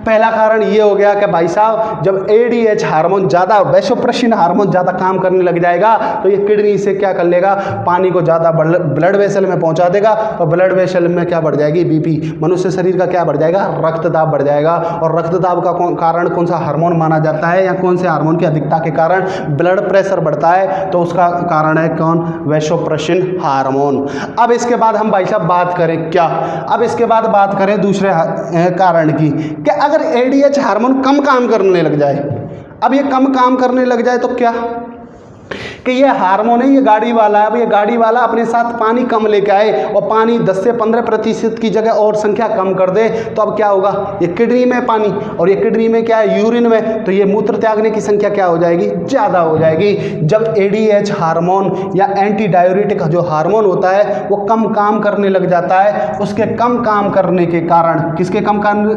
पहला कारण ये हो गया कि भाई साहब जब एडीएच हार्मोन ज़्यादा, वैसोप्रेशन हार्मोन ज़्यादा काम करने लग जाएगा तो ये किडनी से क्या कर लेगा, पानी को ज़्यादा ब्लड वेसल में पहुंचा देगा, और ब्लड वेसल में क्या बढ़ जाएगी, बीपी, मनुष्य शरीर का क्या बढ़ जाएगा, रक्तदाब बढ़ जाएगा। और रक्तदाब का कारण कौन सा हार्मोन माना जाता है, या कौन से हार्मोन की अधिकता के कारण ब्लड प्रेशर बढ़ता है, तो उसका कारण है कौन, वैसोप्रेशन हार्मोन। अब इसके बाद हम भाई साहब बात करें क्या, अब इसके बाद बात करें दूसरे कारण की, कि अगर एडीएच हार्मोन कम काम करने लग जाए, अब ये कम काम करने लग जाए तो क्या, कि ये हार्मोन है, ये गाड़ी वाला है, अब ये गाड़ी वाला अपने साथ पानी कम लेके आए और पानी 10 से 15% की जगह और संख्या कम कर दे, तो अब क्या होगा, ये किडनी में पानी, और ये किडनी में क्या है, यूरिन में, तो ये मूत्र त्यागने की संख्या क्या हो जाएगी, ज़्यादा हो जाएगी। जब एडीएच हार्मोन या एंटी डाययूरेटिक जो हार्मोन होता है वो कम काम करने लग जाता है, उसके कम काम करने के कारण, किसके कम काम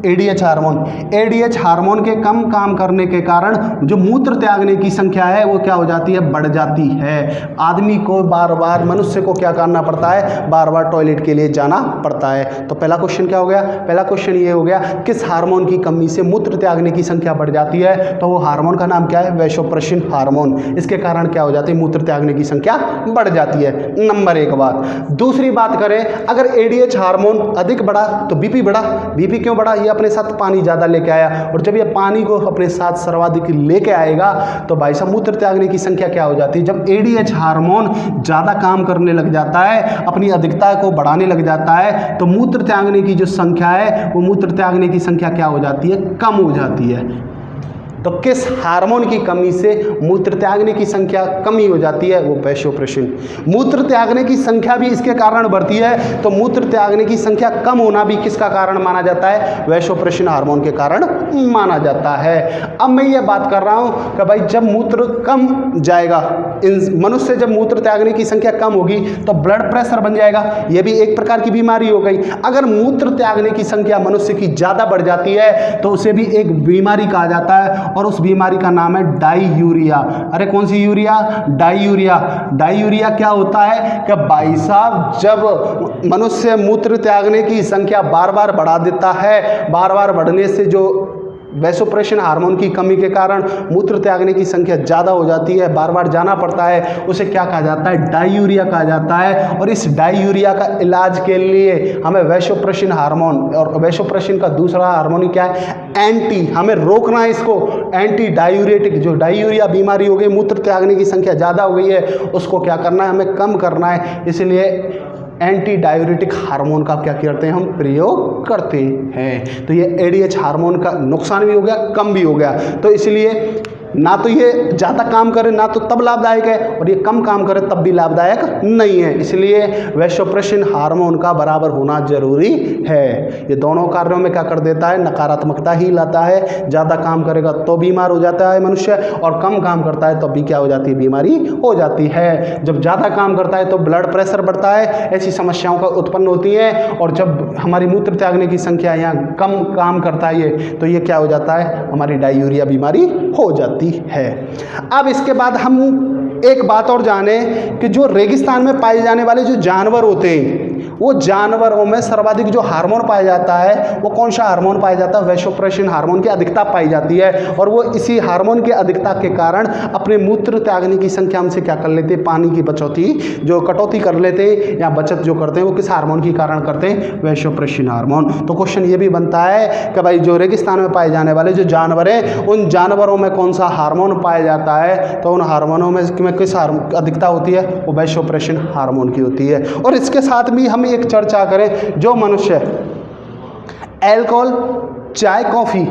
एडीएच हार्मोन। एडीएच हार्मोन के कम काम करने के कारण जो मूत्र त्यागने की संख्या है वो क्या हो जाती है, बढ़ जाती है। आदमी को बार बार, मनुष्य को क्या करना पड़ता है, बार बार टॉयलेट के लिए जाना पड़ता है। तो पहला क्वेश्चन क्या हो गया, पहला क्वेश्चन ये हो गया, किस हार्मोन की कमी से मूत्र त्यागने की संख्या बढ़ जाती है, तो वो हार्मोन का नाम क्या है, वैसोप्रेसिन हार्मोन। इसके कारण क्या हो जाती है, मूत्र त्यागने की संख्या बढ़ जाती है। नंबर एक बात। दूसरी बात करें, अगर एडीएच हार्मोन अधिक बढ़ा तो बीपी बढ़ा। बीपी क्यों बढ़ा, ये अपने साथ पानी ज़्यादा लेके आया, और जब ये पानी को अपने साथ सर्वाधिक लेके आएगा तो भाई साहब मूत्र त्यागने की संख्या क्या हो जाती है, जब एडीएच हार्मोन ज़्यादा काम करने लग जाता है, अपनी अधिकता को बढ़ाने लग जाता है, तो मूत्र त्यागने की जो संख्या है वो मूत्र त्यागने की संख्या क्या हो जाती है, कम हो जाती है। तो किस हार्मोन की कमी से मूत्र त्यागने की संख्या कमी हो जाती है, वो वैसोप्रेसिन। मूत्र त्यागने की संख्या भी इसके कारण बढ़ती है, तो मूत्र त्यागने की संख्या कम होना भी किसका कारण माना जाता है, वैसोप्रेसिन हार्मोन के कारण माना जाता है। अब मैं ये बात कर रहा हूँ कि भाई जब मूत्र कम जाएगा, मनुष्य जब मूत्र त्यागने की संख्या कम होगी तो ब्लड प्रेशर बन जाएगा, ये भी एक प्रकार की बीमारी हो गई। अगर मूत्र त्यागने की संख्या मनुष्य की ज़्यादा बढ़ जाती है तो उसे भी एक बीमारी कहा जाता है, और उस बीमारी का नाम है डाईयूरिया। अरे कौन सी यूरिया, डाईयूरिया। डाईयूरिया क्या होता है कि भाई साहब जब मनुष्य मूत्र त्यागने की संख्या बार बार बढ़ा देता है, बार बार बढ़ने से जो वैसोप्रेसिन हार्मोन की कमी के कारण मूत्र त्यागने की संख्या ज़्यादा हो जाती है, बार बार जाना पड़ता है, उसे क्या कहा जाता है, डाईयूरिया कहा जाता है। और इस डाईयूरिया का इलाज के लिए हमें वैसोप्रेसिन हार्मोन, और वैसोप्रेसिन का दूसरा हार्मोन क्या है, एंटी, हमें रोकना है इसको, एंटी डायूरेटिक। जो डाईयूरिया बीमारी हो गई, मूत्र त्यागने की संख्या ज़्यादा हो गई है, उसको क्या करना है, हमें कम करना है। इसलिए एंटी डायूरेटिक हार्मोन का क्या करते हैं, हम प्रयोग करते हैं। तो ये एडीएच हार्मोन का नुकसान भी हो गया, कम भी हो गया। तो इसलिए ना तो ये ज़्यादा काम करे ना तो तब लाभदायक है, और ये कम काम करे तब भी लाभदायक नहीं है। इसलिए वैसोप्रेसिन हार्मोन का बराबर होना जरूरी है। ये दोनों कार्यों में क्या कर देता है, नकारात्मकता ही लाता है। ज़्यादा काम करेगा तो बीमार हो जाता है मनुष्य, और कम काम करता है तो भी क्या हो जाती है, बीमारी हो जाती है। जब ज़्यादा काम करता है तो ब्लड प्रेशर बढ़ता है, ऐसी समस्याओं का उत्पन्न होती है। और जब हमारी मूत्र त्यागने की संख्या यहाँ कम काम करता है ये, तो ये क्या हो जाता है, हमारी डायूरिया बीमारी हो जाती है। अब इसके बाद हम एक बात और जाने कि जो रेगिस्तान में पाए जाने वाले जो जानवर होते हैं, वो जानवरों में सर्वाधिक जो हार्मोन पाया जाता है वो कौन सा हार्मोन पाया जाता है, वैसोप्रेसिन हार्मोन की अधिकता पाई जाती है। और वो इसी हार्मोन की अधिकता के कारण अपने मूत्र त्यागने की संख्या हमसे क्या कर लेते हैं, पानी की बचौती, जो कटौती कर लेते हैं या बचत जो करते हैं, वो किस हार्मोन के कारण करते हैं, वैसोप्रेसिन हार्मोन। तो क्वेश्चन ये भी बनता है कि भाई जो रेगिस्तान में पाए जाने वाले जो जानवर हैं, उन जानवरों में कौन सा हार्मोन पाया जाता है, तो उन हार्मोनों में किस अधिकता होती है, वो वैसोप्रेसिन हार्मोन की होती है। और इसके साथ भी हम एक चर्चा करें, जो मनुष्य अल्कोहल, चाय, कॉफ़ी,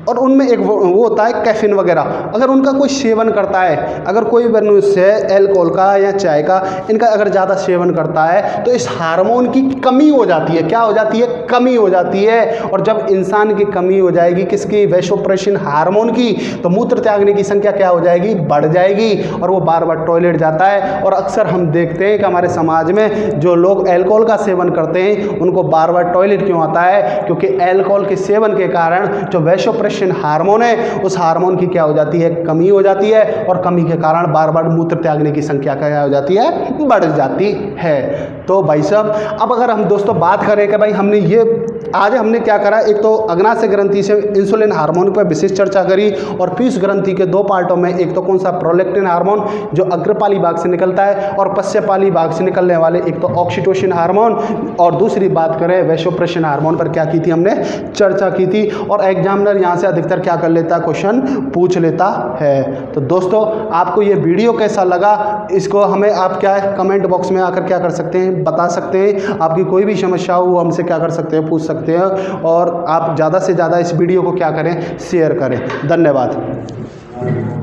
और उनमें एक वो होता है कैफीन वगैरह, अगर उनका कोई सेवन करता है, अगर कोई मनुष्य अल्कोहल का या चाय का इनका अगर ज़्यादा सेवन करता है तो इस हार्मोन की कमी हो जाती है। क्या हो जाती है, कमी हो जाती है। और जब इंसान की कमी हो जाएगी किसकी, वैसोप्रेसिन हार्मोन की, तो मूत्र त्यागने की संख्या क्या हो जाएगी, बढ़ जाएगी, और वो बार बार टॉयलेट जाता है। और अक्सर हम देखते हैं कि हमारे समाज में जो लोग अल्कोहल का सेवन करते हैं उनको बार बार टॉयलेट क्यों आता है, क्योंकि अल्कोहल के सेवन के कारण जो वैसोप्रेसिन हार्मोन है उस हार्मोन की क्या हो जाती है, कमी हो जाती है, और कमी के कारण बार बार मूत्र त्यागने की संख्या क्या हो जाती है, बढ़ जाती है। तो भाई साहब अब अगर हम दोस्तों बात करें कि भाई हमने ये आज हमने क्या करा, एक तो अग्नाशय ग्रंथि से इंसुलिन हार्मोन पर विशेष चर्चा करी, और पीयूष ग्रंथि के दो पार्टों में, एक तो कौन सा, प्रोलैक्टिन हार्मोन जो अग्रपाली भाग से निकलता है, और पश्चपाली भाग से निकलने वाले एक तो ऑक्सीटोसिन हार्मोन, और दूसरी बात करें वैसोप्रेसिन हार्मोन पर क्या की थी, हमने चर्चा की थी। और एग्जामिनर यहाँ से अधिकतर क्या कर लेता है, क्वेश्चन पूछ लेता है। तो दोस्तों आपको ये वीडियो कैसा लगा, इसको हमें आप क्या है कमेंट बॉक्स में आकर क्या कर सकते हैं, बता सकते हैं। आपकी कोई भी समस्या हो वो हमसे क्या कर सकते हैं, पूछ सकते हैं। और आप ज़्यादा से ज़्यादा इस वीडियो को क्या करें, शेयर करें। धन्यवाद।